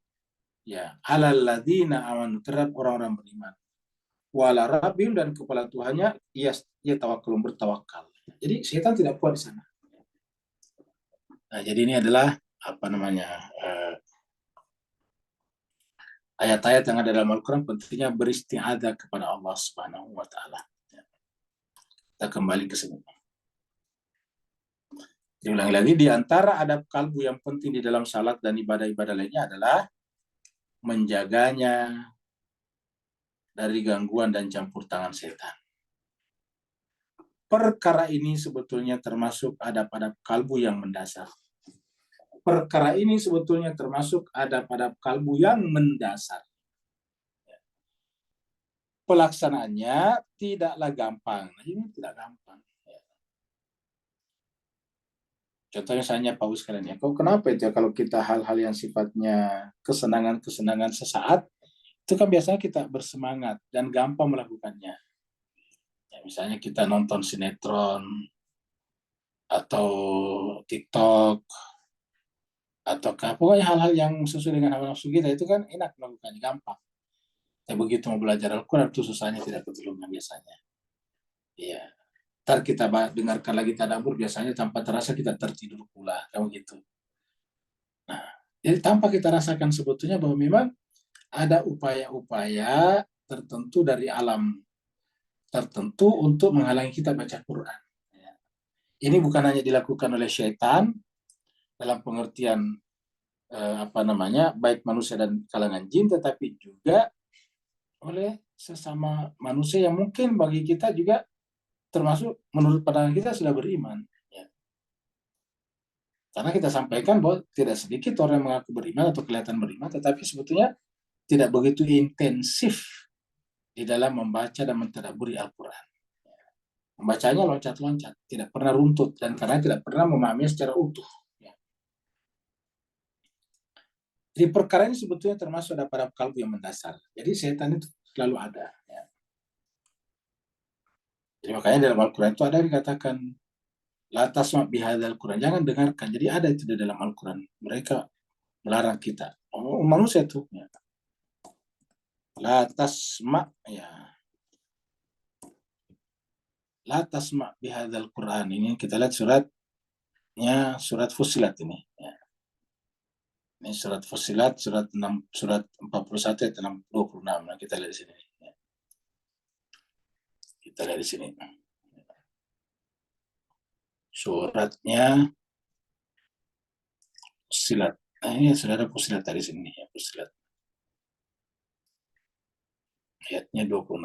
ya alal ladzina amanu terhadap orang-orang beriman. Wala rabbim dan kepala Tuhannya ia tawakkalun bertawakal. Jadi syaitan tidak kuat di sana. Nah, jadi ini adalah apa namanya ayat-ayat yang ada dalam Al-Quran pentingnya beristiadah kepada Allah Subhanahu wa Ta'ala. Kita kembali ke sini. Diulangi lagi, di antara adab kalbu yang penting di dalam salat dan ibadah-ibadah lainnya adalah menjaganya dari gangguan dan campur tangan setan. Perkara ini sebetulnya termasuk adab-adab kalbu yang mendasar. Perkara ini sebetulnya termasuk adab-adab kalbu yang mendasar. Pelaksanaannya tidaklah gampang. Nah, ini tidak gampang. Contohnya misalnya Pak sekalian ya, kok kenapa itu ya kalau kita hal-hal yang sifatnya kesenangan-kesenangan sesaat, itu kan biasanya kita bersemangat dan gampang melakukannya. Ya, misalnya kita nonton sinetron, atau TikTok, atau pokoknya hal-hal yang sesuai dengan hawa nafsu kita, itu kan enak melakukannya, gampang. Tapi begitu mau belajar Al-Quran, itu susahnya tidak ketulungan biasanya. Iya. Ntar kita dengarkan lagi tadabbur, biasanya tanpa terasa kita tertidur pula, kayak gitu. Nah, jadi tanpa kita rasakan sebetulnya bahwa memang ada upaya-upaya tertentu dari alam tertentu untuk menghalangi kita baca Quran. Ini bukan hanya dilakukan oleh syaitan dalam pengertian baik manusia dan kalangan jin, tetapi juga oleh sesama manusia yang mungkin bagi kita juga termasuk menurut pandangan kita sudah beriman. Ya. Karena kita sampaikan bahwa tidak sedikit orang yang mengaku beriman atau kelihatan beriman, tetapi sebetulnya tidak begitu intensif di dalam membaca dan mentadabburi Al-Quran. Membacanya loncat-loncat, tidak pernah runtut, dan karena tidak pernah memahami secara utuh. Ya. Jadi perkara ini sebetulnya termasuk ada pada kalbu yang mendasar. Jadi setan itu selalu ada. Ya. Jadi makanya dalam Al-Quran itu ada yang dikatakan la tasma' bihadzal Quran, jangan dengarkan. Jadi ada itu di dalam Al-Quran. Mereka melarang kita. Oh, manusia itu. Ya. La tasma' ya. La tasma' bihadzal Quran. Ini kita lihat surat Fussilat ini. Ya. Ini surat Fussilat, surat 41 ayat 26. Nah, kita lihat di sini. Ya. Kita lihat di sini. Suratnya Fussilat. Nah, ini sudah ada Fussilat dari sini ya, Fussilat. Ayatnya 26.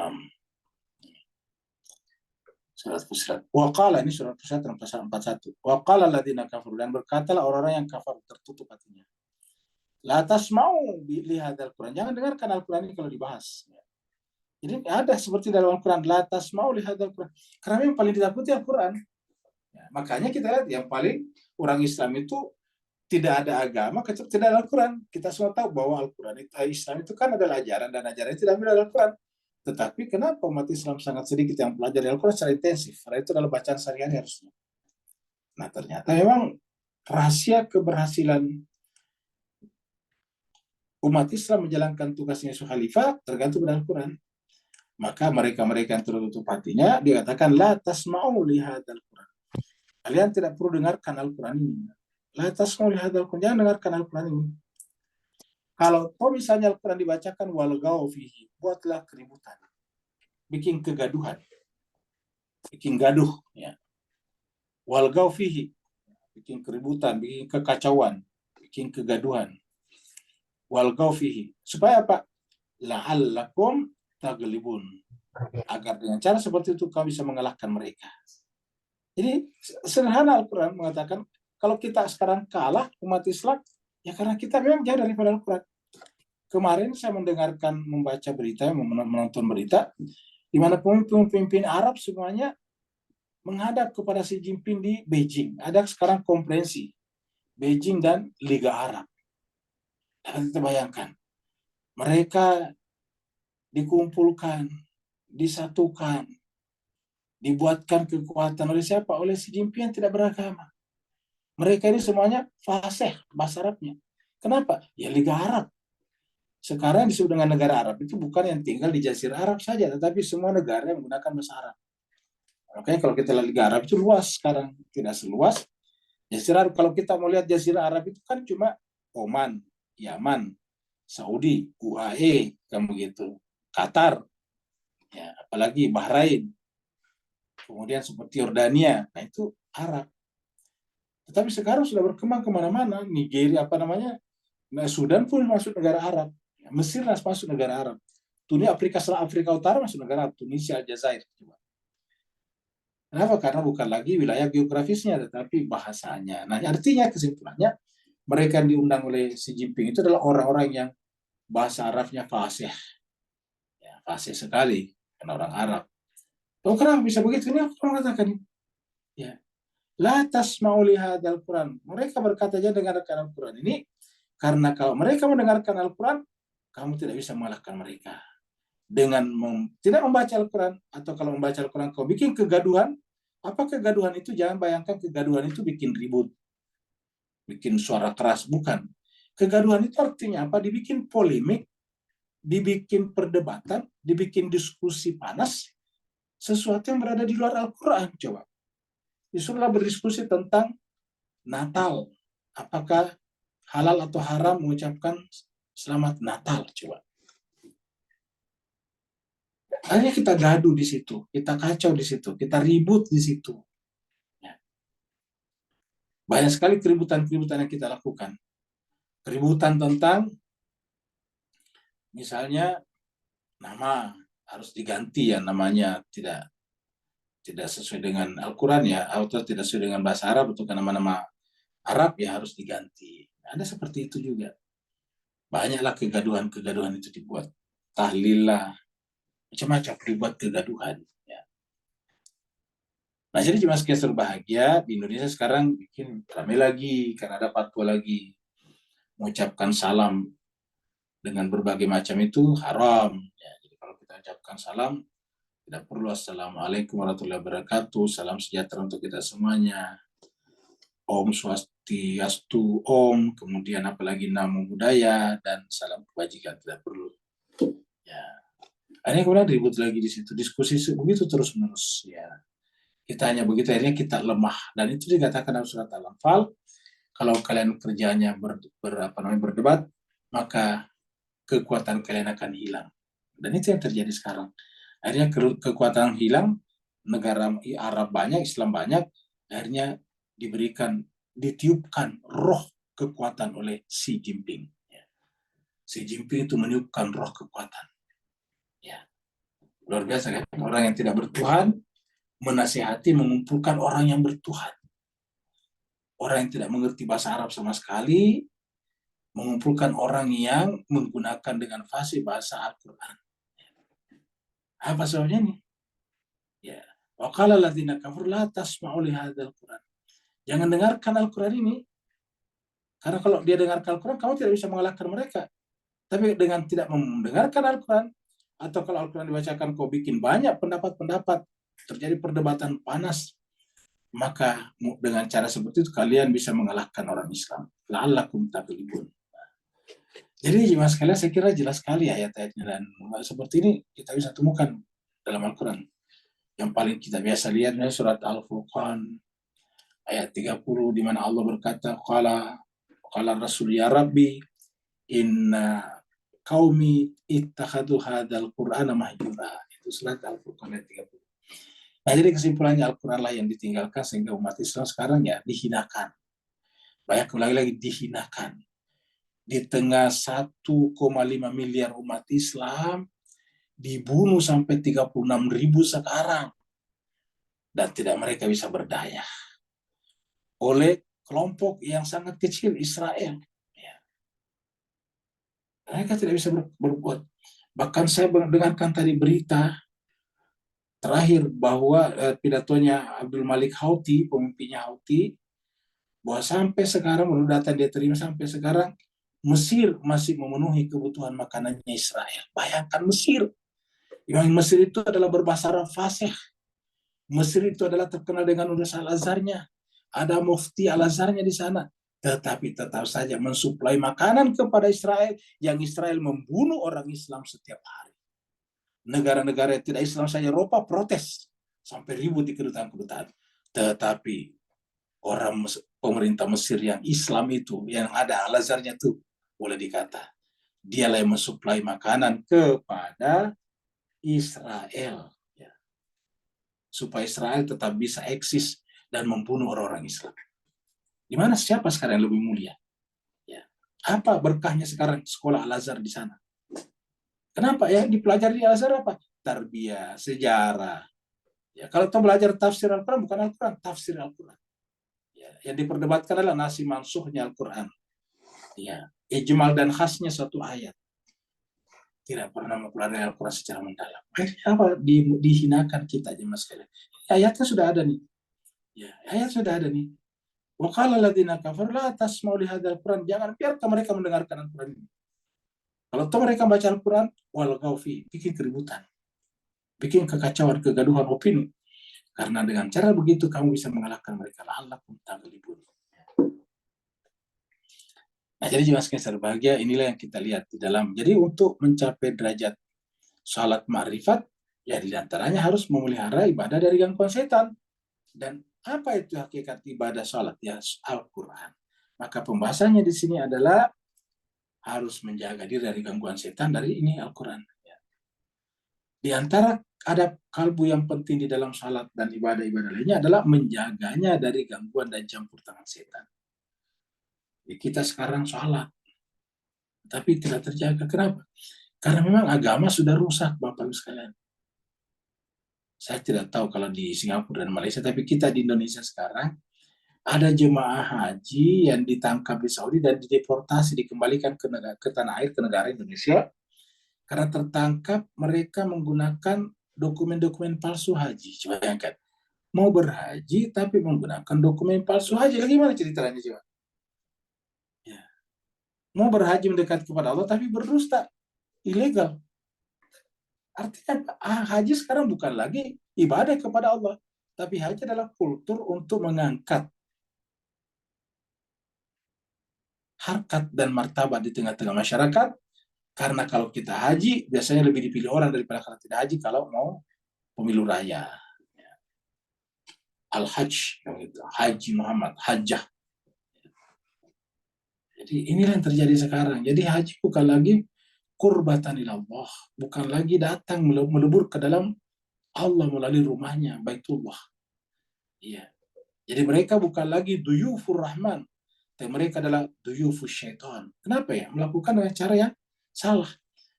Surat Fussilat. Waqala, ini surat Fussilat pasal 41. Waqala alladziina kafaru, dan berkatalah orang-orang yang kafir tertutup hatinya. La tasma'u li hadzal Quran. Jangan dengarkan Al-Quran ini kalau dibahas. Jadi ada seperti dalam Al-Quran, la tasma'u li hadzal Quran. Karena yang paling ditakuti Al-Quran. Ya, makanya kita lihat yang paling orang Islam itu tidak ada agama kecuali tidak ada Al-Quran. Kita semua tahu bahwa Al-Quran itu Islam itu kan adalah ajaran, dan ajaran itu diambil dari Al-Quran. Tetapi kenapa umat Islam sangat sedikit yang pelajari Al-Quran secara intensif? Karena itu adalah bacaan sehari-hari harusnya. Nah, ternyata memang rahasia keberhasilan umat Islam menjalankan tugasnya sebagai khalifah tergantung pada Al-Quran. Maka mereka-mereka yang tertutup hatinya dikatakan la tasma'u li hadzal Quran. Kalian tidak perlu dengarkan Al-Quran ini. La tasma'u li hadzal Quran. Jangan dengarkan Al-Quran ini. Kalau misalnya Al-Quran dibacakan walghaw fihi, buatlah keributan, bikin kegaduhan, bikin gaduh, ya. Walghaw fihi, bikin keributan, bikin kekacauan, bikin kegaduhan. Walghaw fihi, supaya apa? La'allakum taglibun, agar dengan cara seperti itu kau bisa mengalahkan mereka. Jadi sederhana, Al-Quran mengatakan kalau kita sekarang kalah umat Islam, ya karena kita memang jauh daripada Al-Quran. Kemarin saya membaca berita, menonton berita, di mana pemimpin Arab semuanya menghadap kepada Xi Jinping di Beijing. Ada sekarang konferensi Beijing dan Liga Arab. Dan kita bayangkan, mereka dikumpulkan, disatukan, dibuatkan kekuatan oleh siapa? Oleh Xi Jinping yang tidak beragama. Mereka ini semuanya fasih bahasa Arabnya. Kenapa? Ya Liga Arab. Sekarang disebut dengan negara Arab itu bukan yang tinggal di Jazirah Arab saja, tetapi semua negara yang menggunakan bahasa Arab. Makanya kalau kita lihat Liga Arab itu luas sekarang, tidak seluas Jazirah Arab. Kalau kita mau lihat Jazirah Arab itu kan cuma Oman, Yaman, Saudi, UAE, kan begitu, Qatar, ya, apalagi Bahrain, kemudian seperti Yordania, nah itu Arab. Tetapi sekarang sudah berkembang kemana-mana, Nigeria, apa namanya, nah, Sudan pun masuk negara Arab, Mesir masuk negara Arab, Afrika Utara masuk negara Arab, Tunisia, Aljazair. Kenapa? Karena bukan lagi wilayah geografisnya, tetapi bahasanya. Nah, artinya kesimpulannya, mereka yang diundang oleh Xi Jinping itu adalah orang-orang yang bahasa Arabnya fasih, ya, fasih sekali, karena orang Arab. Oh, kenapa bisa begitu? Ini aku mengatakan, ya, la tasma'u li hadzal Quran. Mereka berkata aja dengarkan Al-Quran ini, karena kalau mereka mendengarkan Al-Quran, kamu tidak bisa mengalahkan mereka. Dengan tidak membaca Al-Quran, atau kalau membaca Al-Quran kau bikin kegaduhan, apa kegaduhan itu? Jangan bayangkan kegaduhan itu bikin ribut, bikin suara keras, bukan. Kegaduhan itu artinya apa? Dibikin polemik, dibikin perdebatan, dibikin diskusi panas, sesuatu yang berada di luar Al-Quran. Coba. Disuruhlah berdiskusi tentang Natal. Apakah halal atau haram mengucapkan selamat Natal? Coba. Akhirnya kita gaduh di situ, kita kacau di situ, kita ribut di situ. Ya. Banyak sekali keributan-keributan yang kita lakukan. Keributan tentang, misalnya, nama harus diganti ya, namanya tidak sesuai dengan Al-Quran ya, atau tidak sesuai dengan bahasa Arab, atau nama-nama Arab ya harus diganti. Ada seperti itu juga. Banyaklah kegaduhan-kegaduhan itu dibuat. Tahlillah, macam-macam dibuat kegaduhan. Ya. Nah, jadi cuma sekian bahagia di Indonesia sekarang bikin ramai lagi karena ada fatwa lagi. Mengucapkan salam dengan berbagai macam itu haram. Ya, jadi kalau kita ucapkan salam, tidak perlu Assalamualaikum warahmatullahi wabarakatuh, salam sejahtera untuk kita semuanya, Om Swastiastu, Om, kemudian apalagi Namo Buddhaya, dan salam kebajikan, tidak perlu. Ya. Akhirnya kemudian ribut lagi di situ, diskusi begitu terus menerus. Ya. Kita hanya begitu, akhirnya kita lemah. Dan itu dikatakan dalam surat Al-Anfal, kalau kalian kerjanya berdebat, maka kekuatan kalian akan hilang. Dan itu yang terjadi sekarang. Akhirnya kekuatan hilang, negara Arab banyak, Islam banyak, akhirnya ditiupkan roh kekuatan oleh Xi Jinping. Ya. Xi Jinping itu meniupkan roh kekuatan. Ya. Luar biasa kan? Orang yang tidak bertuhan, menasihati, mengumpulkan orang yang bertuhan. Orang yang tidak mengerti bahasa Arab sama sekali, mengumpulkan orang yang menggunakan dengan fasih bahasa Al-Quran. Apa sebabnya nih? Ya. Wa qala alladziina kafaru la tasma'u li hadzal Qur'an. Jangan dengarkan Al-Quran ini. Karena kalau dia dengarkan Al-Quran, kamu tidak bisa mengalahkan mereka. Tapi dengan tidak mendengarkan Al-Quran, atau kalau Al-Quran dibacakan, kau bikin banyak pendapat-pendapat, terjadi perdebatan panas, maka dengan cara seperti itu kalian bisa mengalahkan orang Islam. La'allakum taghlibun. Jadi jemaah sekalian, saya kira jelas sekali ayat-ayatnya, dan seperti ini kita bisa temukan dalam Al-Quran. Yang paling kita biasa lihat surat Al-Furqan ayat 30, di mana Allah berkata, qala Rasul ya Rabbi inna qaumi ittakhadhu hadzal Qur'ana mahjura. Itu surat Al-Furqan ayat 30. Nah, jadi kesimpulannya Al-Quran lah yang ditinggalkan sehingga umat Islam sekarang ya dihinakan. Banyak lagi dihinakan. Di tengah 1,5 miliar umat Islam, dibunuh sampai 36.000 sekarang. Dan tidak mereka bisa berdaya. Oleh kelompok yang sangat kecil, Israel. Ya. Mereka tidak bisa berbuat. Bahkan saya mendengarkan tadi berita terakhir bahwa pidatonya Abdul Malik Houthi, pemimpinnya Houthi, bahwa sampai sekarang, menurut data dia terima, sampai sekarang Mesir masih memenuhi kebutuhan makanannya Israel. Bayangkan Mesir. Yang Mesir itu adalah berbahasa Arab fasih. Mesir itu adalah terkenal dengan Universitas Al-Azharnya. Ada mufti Al-Azharnya di sana. Tetapi tetap saja mensuplai makanan kepada Israel, yang Israel membunuh orang Islam setiap hari. Negara-negara yang tidak Islam saja Eropa protes sampai ribut di kedutaan-kedutaan. Tetapi pemerintah Mesir yang Islam itu, yang ada Al-Azharnya itu, boleh dikata dialah yang mensuplai makanan kepada Israel, ya, supaya Israel tetap bisa eksis dan membunuh orang-orang Islam. Di mana siapa sekarang yang lebih mulia? Ya. Apa berkahnya sekarang sekolah Al-Azhar di sana? Kenapa ya dipelajari di Al-Azhar apa? Tarbiyah, sejarah. Ya, kalau kita belajar tafsir Al-Quran, bukan Al-Quran, tafsir Al-Quran. Ya, yang diperdebatkan adalah nasi mansuhnya Al-Quran. Ya, ijmal dan khasnya suatu ayat. Tidak pernah mempelajari Al-Quran secara mendalam. Apa dihinakan kita jemaah sekalian? Ayatnya sudah ada nih. Ya, ayat sudah ada nih. Wa qala alladziina kafaru la tasma'u li hadzal Qur'an. Jangan biarkan mereka mendengarkan Al-Quran ini. Kalau mereka baca Al-Quran, walghaw fi, bikin keributan, bikin kekacauan, kegaduhan opini. Karena dengan cara begitu kamu bisa mengalahkan mereka. La'allakum taghlibun. Nah, jadi jemaah sekalian berbahagia, inilah yang kita lihat di dalam. Jadi untuk mencapai derajat salat ma'rifat, ya diantaranya harus memelihara ibadah dari gangguan setan. Dan apa itu hakikat ibadah salat? Ya, Al-Quran. Maka pembahasannya di sini adalah harus menjaga diri dari gangguan setan dari ini Al-Quran. Ya. Di antara adab kalbu yang penting di dalam salat dan ibadah-ibadah lainnya adalah menjaganya dari gangguan dan campur tangan setan. Jadi kita sekarang salat, tapi tidak terjaga. Kenapa? Karena memang agama sudah rusak, Bapak Ibu sekalian. Saya tidak tahu kalau di Singapura dan Malaysia, tapi kita di Indonesia sekarang ada jemaah haji yang ditangkap di Saudi dan dideportasi, dikembalikan ke tanah air, ke negara Indonesia, karena tertangkap mereka menggunakan dokumen-dokumen palsu haji. Coba bayangkan, mau berhaji tapi menggunakan dokumen palsu haji. Bagaimana ceritanya coba? Ya. Mau berhaji mendekat kepada Allah tapi berdusta, ilegal. Artinya haji sekarang bukan lagi ibadah kepada Allah, tapi haji adalah kultur untuk mengangkat harkat dan martabat di tengah-tengah masyarakat. Karena kalau kita haji, biasanya lebih dipilih orang daripada kalau tidak haji kalau mau pemilu raya. Al-Hajj, Haji Muhammad, Hajjah. Jadi inilah yang terjadi sekarang. Jadi haji bukan lagi qurbatan ilallah, bukan lagi datang melebur ke dalam Allah melalui rumahnya, Baitullah. Iya. Jadi mereka bukan lagi duyufur rahman, tapi mereka adalah duyufus syaitan. Kenapa ya? Melakukan dengan cara yang salah.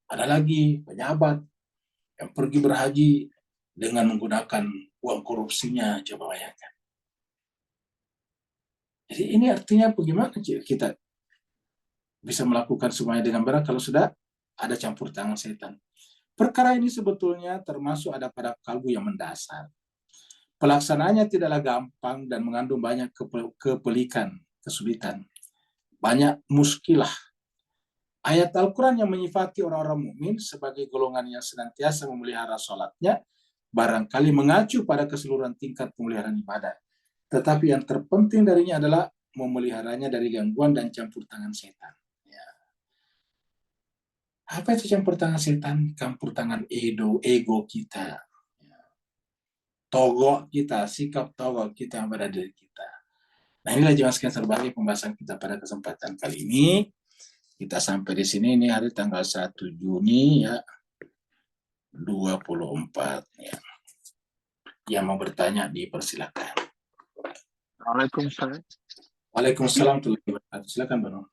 Ada lagi pejabat yang pergi berhaji dengan menggunakan uang korupsinya, coba bayangkan. Jadi ini artinya bagaimana kita bisa melakukan semuanya dengan benar kalau sudah ada campur tangan setan. Perkara ini sebetulnya termasuk ada pada kalbu yang mendasar. Pelaksanaannya tidaklah gampang dan mengandung banyak kepelikan, kesulitan. Banyak muskilah. Ayat Al-Quran yang menyifati orang-orang mukmin sebagai golongan yang senantiasa memelihara sholatnya, barangkali mengacu pada keseluruhan tingkat pemeliharaan ibadah. Tetapi yang terpenting darinya adalah memeliharanya dari gangguan dan campur tangan setan. Ya. Apa itu campur tangan setan? Campur tangan ego kita. Togok kita, sikap togok kita yang pada diri kita. Nah, inilah jemaah sekalian terbagi pembahasan kita pada kesempatan kali ini. Kita sampai di sini, ini hari tanggal 1 Juni ya, 24 ya. Yang mau bertanya dipersilakan. Waalaikumsalam. Waalaikumsalam warahmatullahi wabarakatuh. Silakan, Bang.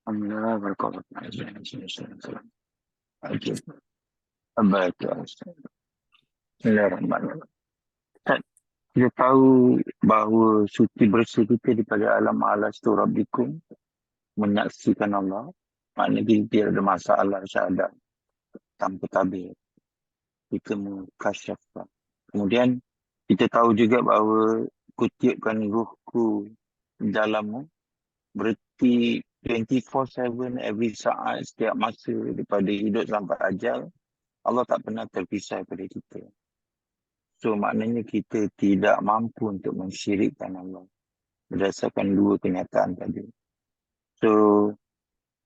Alhamdulillah berkat. Baik. Bismillahirrahmanirrahim. Kita tahu bahawa suci bersih kita daripada alam alastu rabbikum, menyaksikan Allah, maknanya dia ada masalah syahadat tanpa tabir. Kita mengkasyafkan. Kemudian kita tahu juga bahawa kutiupkan ruhku dalammu, berarti 24/7 every saat, setiap masa daripada hidup sampai ajal, Allah tak pernah terpisah daripada kita. So maknanya kita tidak mampu untuk mensyirikkan Allah berdasarkan dua kenyataan tadi. So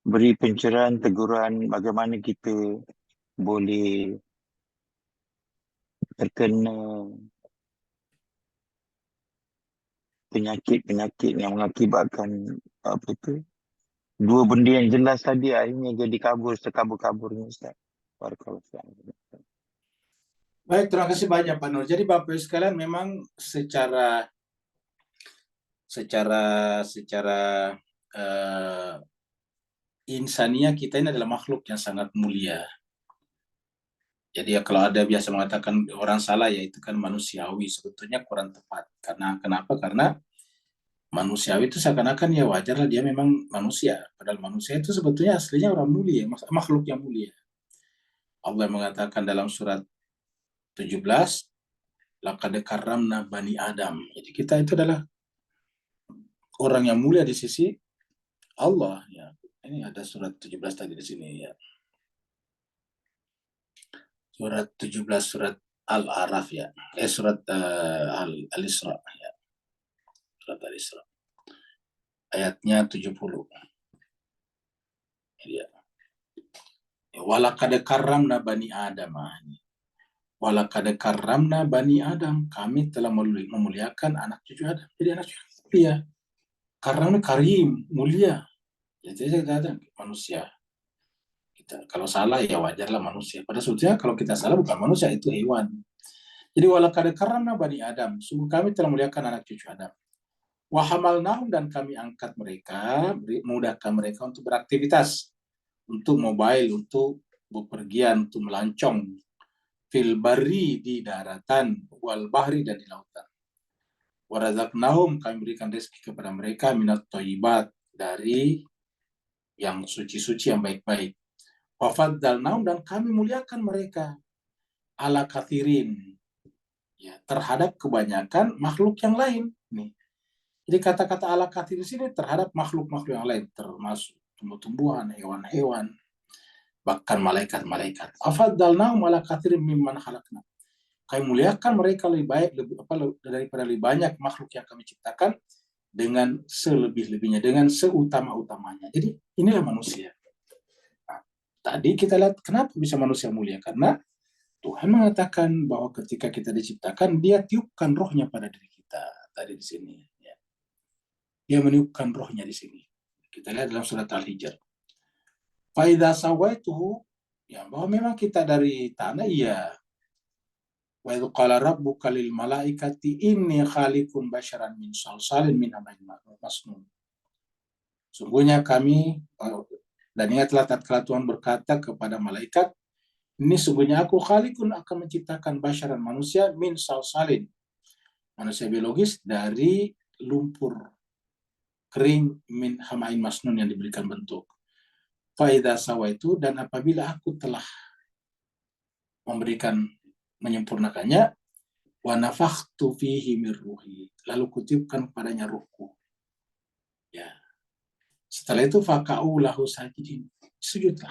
beri pencerahan, teguran bagaimana kita boleh terkena penyakit-penyakit yang mengakibatkan apa tu, dua benda yang jelas tadi akhirnya jadi kabur sekabur-kaburnya, Ustaz. Barakallahu fiikum. Baik, terima kasih banyak Pak Nur. Jadi Bapak Ibu sekalian, memang secara eh, insania kita ini adalah makhluk yang sangat mulia. Jadi ya kalau ada biasa mengatakan orang salah, ya itu kan manusiawi, sebetulnya kurang tepat. Karena kenapa? Karena manusiawi itu seakan-akan ya wajar lah, dia memang manusia. Padahal manusia itu sebetulnya aslinya orang mulia, makhluk yang mulia. Allah mengatakan dalam surat 17, laqad karramna bani Adam. Jadi kita itu adalah orang yang mulia di sisi Allah, ya. Ini ada surat 17 tadi di sini, ya. Surat 17, surat Al-Araf, ya. Surat Al-Isra, ya. Surat Al-Isra. Ayatnya 70. Ya. Walaqad karramna bani Adam. Walaqad karramna bani Adam. Kami telah memuliakan anak cucu Adam. Jadi anak cucu mulia. Karena karim, mulia. Jadi saya katakan manusia. Kita, kalau salah ya wajarlah manusia. Pada sebetulnya kalau kita salah bukan manusia, itu hewan. Jadi walaqad karramna bani Adam. Sungguh kami telah memuliakan anak cucu Adam. Wa hamalnahum, dan kami angkat mereka, memudahkan mereka untuk beraktivitas, untuk mobile, untuk bepergian, untuk melancong, fil barri, di daratan, wal bahri, dan di lautan. Wa razaqnahum, kami berikan rezeki kepada mereka, minat thayyibat, dari yang suci-suci, yang baik-baik. Wa faddalnahum, dan kami muliakan mereka, ala kathirin, ya, terhadap kebanyakan makhluk yang lain. Nih. Jadi kata-kata ala kathir di sini terhadap makhluk-makhluk yang lain, termasuk tumbuh-tumbuhan, hewan-hewan, bahkan malaikat-malaikat. Afaddalnahum ala katsirin mimman khalaqna. Kami muliakan mereka lebih baik daripada lebih banyak makhluk yang kami ciptakan, dengan selebih-lebihnya, dengan seutama-utamanya. Jadi inilah manusia. Nah, tadi kita lihat kenapa bisa manusia mulia, karena Tuhan mengatakan bahwa ketika kita diciptakan, Dia tiupkan rohnya pada diri kita. Tadi di sini, ya. Dia meniupkan rohnya di sini. Kita lihat dalam surat Al-Hijr. Faidha sawaituhu, ya, bahwa memang kita dari tanah, iya. Wa idh qala rabbuka lil malaikati inni khaliqun basyaran min salsalin min hamain masnun. Sungguhnya kami, dan ingatlah tatkala Tuhan berkata kepada malaikat, ini sungguhnya aku khaliqun, akan menciptakan basyaran, manusia, min salsalin, manusia biologis, dari lumpur kering, min hamain masnun, yang diberikan bentuk. Faidha sawaitu, dan apabila aku telah menyempurnakannya, wa nafakhtu fihi min ruhi, lalu kutiupkan padanya ruhku. Ya. Setelah itu faka'u lahu sajidin, sujudlah.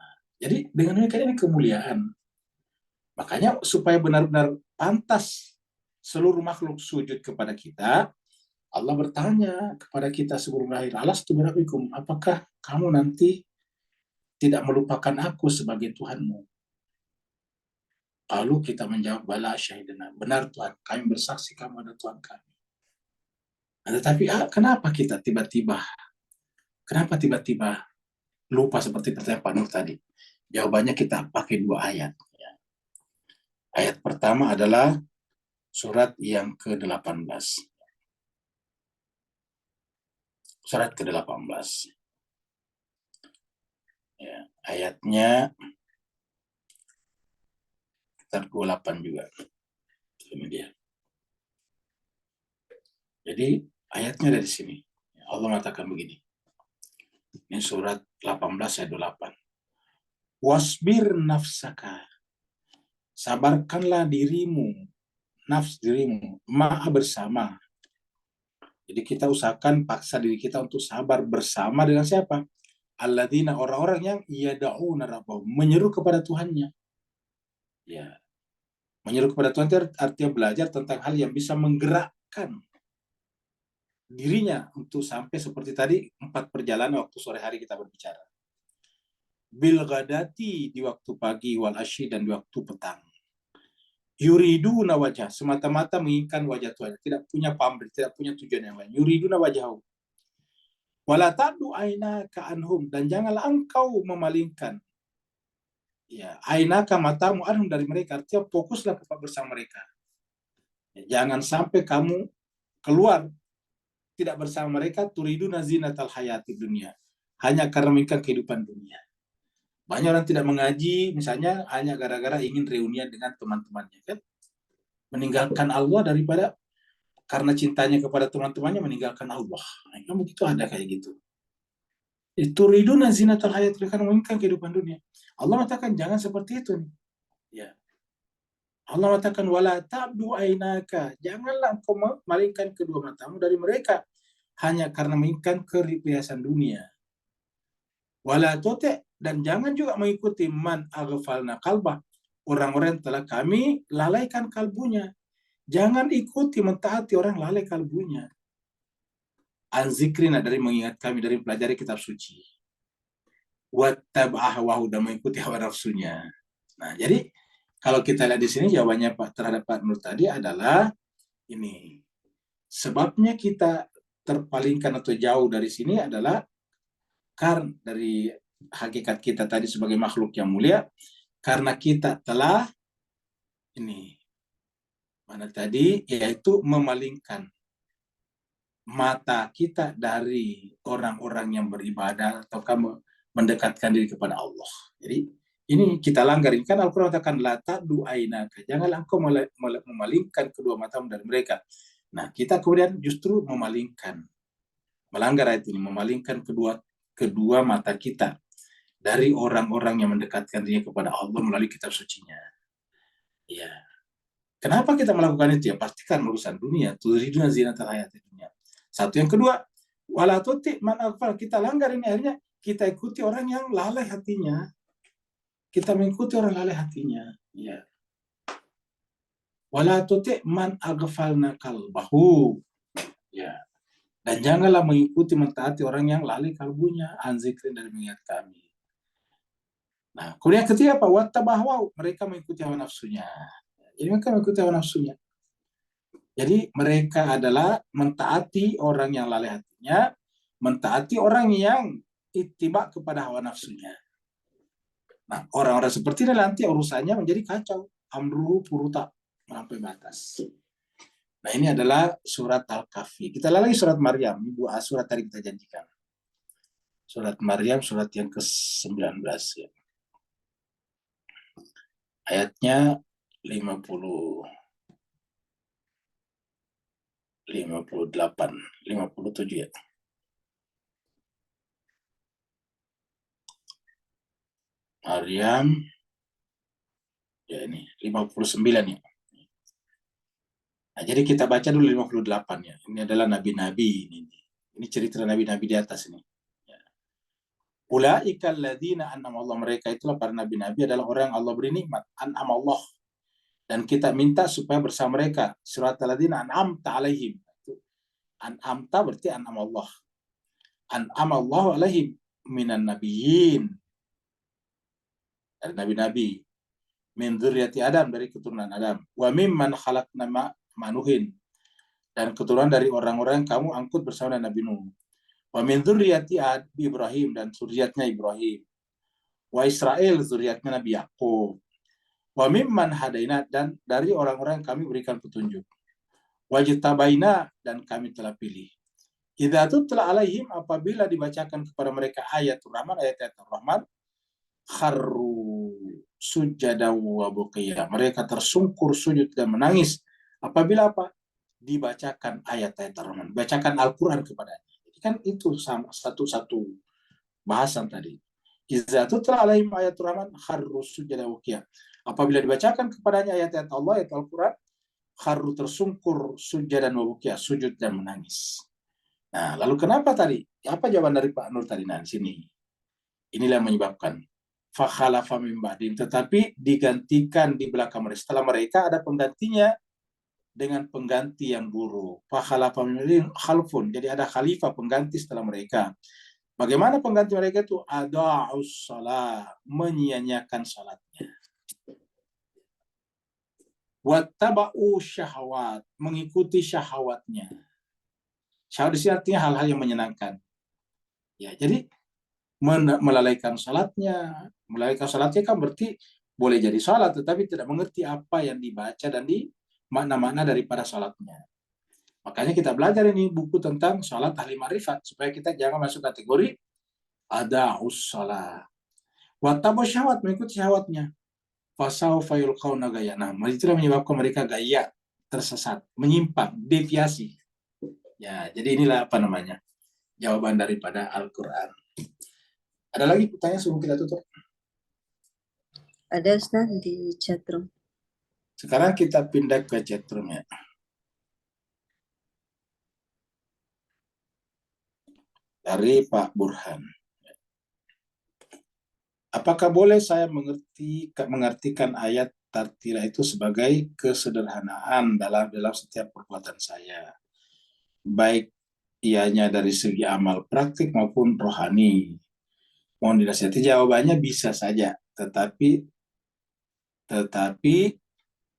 Nah, jadi dengan ini kemuliaan. Makanya supaya benar-benar pantas seluruh makhluk sujud kepada kita, Allah bertanya kepada kita sebelum lahir, alastu birabbikum, apakah kamu nanti tidak melupakan aku sebagai Tuhanmu? Lalu kita menjawab, bala syahidana, benar Tuhan, kami bersaksi kamu adalah Tuhan kami. Nah, tetapi kenapa tiba-tiba lupa, seperti pertanyaan Pak Nur tadi? Jawabannya kita pakai dua ayat. Ayat pertama adalah surat yang ke-18. Surat ke-18. Ya, ayatnya sekitar 28 juga. Ini dia. Jadi ayatnya dari sini. Allah mengatakan begini. Ini surat 18 ayat 28. Wasbir nafsaka. Sabarkanlah dirimu, dirimu, ma'a, bersama. Jadi kita usahakan paksa diri kita untuk sabar bersama dengan siapa? Alladzina, orang-orang yang yada'una rabbahum, menyeru kepada Tuhannya. Ya. Menyuruh kepada Tuhan itu artinya belajar tentang hal yang bisa menggerakkan dirinya untuk sampai seperti tadi 4 perjalanan waktu sore hari kita berbicara. Bil ghadati di waktu pagi, wal asyi dan di waktu petang. Yuriduna wajah, semata-mata menginginkan wajah Tuhan, tidak punya pamrih, tidak punya tujuan yang lain. Yuriduna wajahu. Wala ta'du ainaka anhum, dan janganlah engkau memalingkan ya ainaka matamu anhum dari mereka, artinya fokuslah kepada bersama mereka. Ya, jangan sampai kamu keluar tidak bersama mereka turiduna zinatal hayati dunia, hanya karena menginginkan kehidupan dunia. Banyak orang tidak mengaji misalnya hanya gara-gara ingin reunian dengan teman-temannya, kan? Meninggalkan Allah daripada karena cintanya kepada teman-temannya meninggalkan Allah. Nah, kan begitu ada kayak gitu. Itu riduna zinatal hayat, karena menginginkan kehidupan dunia. Allah mengatakan jangan seperti itu nih. Ya. Allah mengatakan wala ta'du ainaka, janganlah engkau memalingkan kedua matamu dari mereka hanya karena menginginkan keripiasan dunia. Wala tuti, dan jangan juga mengikuti man aghfalna qalbah, orang-orang yang telah kami lalaikan kalbunya. Jangan ikuti mentaati orang lalai kalbunya. Anzikrina, dari mengingat kami, dari pelajari kitab suci. Wattaba'ah wahu, dan mengikuti hawa nafsunya. Nah, jadi kalau kita lihat di sini jawabannya Pak terhadap Pak Nur tadi adalah ini. Sebabnya kita terpalingkan atau jauh dari sini adalah karena dari hakikat kita tadi sebagai makhluk yang mulia, karena kita telah ini mana tadi, yaitu memalingkan mata kita dari orang-orang yang beribadah atau kamu mendekatkan diri kepada Allah. Jadi ini kita langgar. Ini kan Al-Quran katakan la ta'du ainaka, janganlah engkau memalingkan kedua matamu dari mereka. Nah, kita kemudian justru melanggar ayat ini, memalingkan kedua mata kita dari orang-orang yang mendekatkan diri kepada Allah melalui kitab sucinya. Ya. Kenapa kita melakukan itu? Ya pastikan urusan dunia, turiduna zinatal hayatid dunia. Satu, yang kedua, wala tuti man aghfal, kita langgar ini, akhirnya kita ikuti orang yang lalai hatinya. Kita mengikuti orang lalai hatinya. Ya. Wala tuti man aghfalna qalbahu. Ya. Dan janganlah mengikuti mentaati orang yang lalai kalbunya, anzikrin, dari mengingat kami. Nah, kemudian ketiga apa? Wattabahwau, mereka mengikuti hawa nafsunya. Jadi mereka mengikuti hawa nafsunya. Jadi mereka adalah mentaati orang yang lalai hatinya, mentaati orang yang ittiba kepada hawa nafsunya. Nah, orang-orang seperti ini nanti urusannya menjadi kacau. Amruhu furuta, sampai batas. Nah, ini adalah surat Al-Kahfi. Kita lagi surat Maryam, dua surat tadi kita janjikan. Surat Maryam, surat yang ke-19. Ya. Ayatnya 58, 57 ya. Maryam, ya ini 59 ya. Nah, jadi kita baca dulu 58 ya. Ini adalah nabi-nabi ini. Ini cerita nabi-nabi di atas ini. Ya. Ulaika alladzina an'ama Allah, mereka itulah para nabi-nabi adalah orang yang Allah beri nikmat. An'ama Allah. Dan kita minta supaya bersama mereka. Surat alladzina an'amta alaihim. An'amta berarti an'ama Allah. An'ama Allah alaihim minan nabiyyin. Dari nabi-nabi. Min dzurriyyati Adam, dari keturunan Adam. Wa mimman khalaqna manuhin, dan keturunan dari orang-orang yang kamu angkut bersama Nabi Nuh. Wa min dzurriyyati Ibrahim, dan zuriatnya Ibrahim. Wa Israel, zuriatnya Nabi Yakub. Wa mimman hadaina, dan dari orang-orang yang kami berikan petunjuk. Wa jitabaina, dan kami telah pilih. Idza tutla alaihim, apabila dibacakan kepada mereka ayatul Rahman, ayat-ayat Rahman, kharru sujada wa buqiya, mereka tersungkur sujud dan menangis apabila apa? Dibacakan ayat-ayat Rahman, bacakan Al-Quran kepadanya. Jadi kan itu sama satu-satu bahasan tadi. Idza tutla alaihim ayatul Rahman kharru sujada wa buqiya, apabila dibacakan kepadanya ayat-ayat Allah, ayat Al-Quran, kharru tersungkur sujud dan wa buqiya, sujud dan menangis. Nah, lalu kenapa tadi? Apa jawaban dari Pak Nur tadi? Nah, di sini inilah yang menyebabkan fakhalafa min ba'dihim, tetapi digantikan di belakang mereka. Setelah mereka ada penggantinya dengan pengganti yang buruk. Fakhalafa min ba'dihim khalfun, jadi ada khalifah pengganti setelah mereka. Bagaimana pengganti mereka itu? Ada'us shalah, menyia-nyiakan salatnya. Wattaba'u syahwat, mengikuti syahwatnya. Syahwat di sini artinya hal-hal yang menyenangkan. Ya, jadi melalaikan salatnya. Melalaikan salatnya kan berarti boleh jadi salat, tetapi tidak mengerti apa yang dibaca dan di makna-makna daripada salatnya. Makanya kita belajar ini buku tentang salat ahli ma'rifat, supaya kita jangan masuk kategori ada'us salat. Wattaba'u syahwat, mengikuti syahwatnya. Fasawfa yulqauna gaya. Nah, itulah menyebabkan mereka gaya, tersesat, menyimpang, deviasi. Ya, jadi inilah apa namanya jawaban daripada Al-Quran. Ada lagi pertanyaan sebelum kita tutup? Ada Ustaz di chatroom. Sekarang kita pindah ke chatroom ya. Dari Pak Burhan. Apakah boleh saya mengartikan ayat tartila itu sebagai kesederhanaan dalam setiap perbuatan saya, baik ianya dari segi amal praktik maupun rohani? Mohon dinasihati. Jawabannya bisa saja, tetapi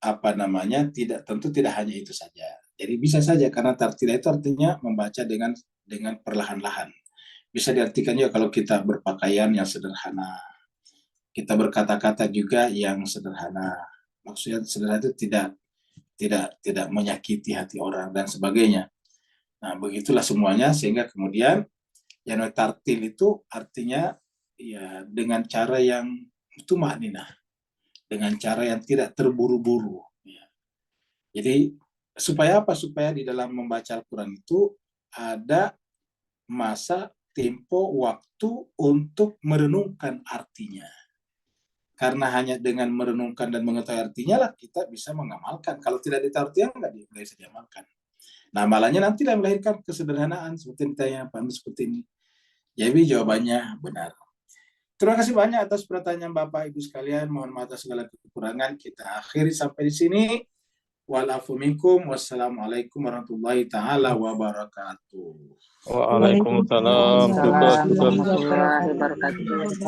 apa namanya tentu tidak hanya itu saja. Jadi bisa saja, karena tartila itu artinya membaca dengan perlahan-lahan. Bisa diartikan juga kalau kita berpakaian yang sederhana, kita berkata-kata juga yang sederhana. Maksudnya sederhana itu tidak menyakiti hati orang dan sebagainya. Nah, begitulah semuanya, sehingga kemudian yang tartil itu artinya ya dengan cara yang tumaninah, dengan cara yang tidak terburu-buru. Ya. Jadi supaya apa? Supaya di dalam membaca Al-Quran itu ada masa, tempo, waktu untuk merenungkan artinya. Karena hanya dengan merenungkan dan mengetahui artinya lah kita bisa mengamalkan. Kalau tidak ditahu artinya nggak bisa diamalkan. Nah, malahnya nanti yang melahirkan kesederhanaan seperti ditanya Pak seperti ini. Jadi jawabannya benar. Terima kasih banyak atas pertanyaan Bapak Ibu sekalian. Mohon maaf atas segala kekurangan. Kita akhiri sampai di sini. Wa'alafu minkum. Wassalamualaikum warahmatullahi taala wabarakatuh. Waalaikumsalam. Waalaikumsalam warahmatullahi wabarakatuh.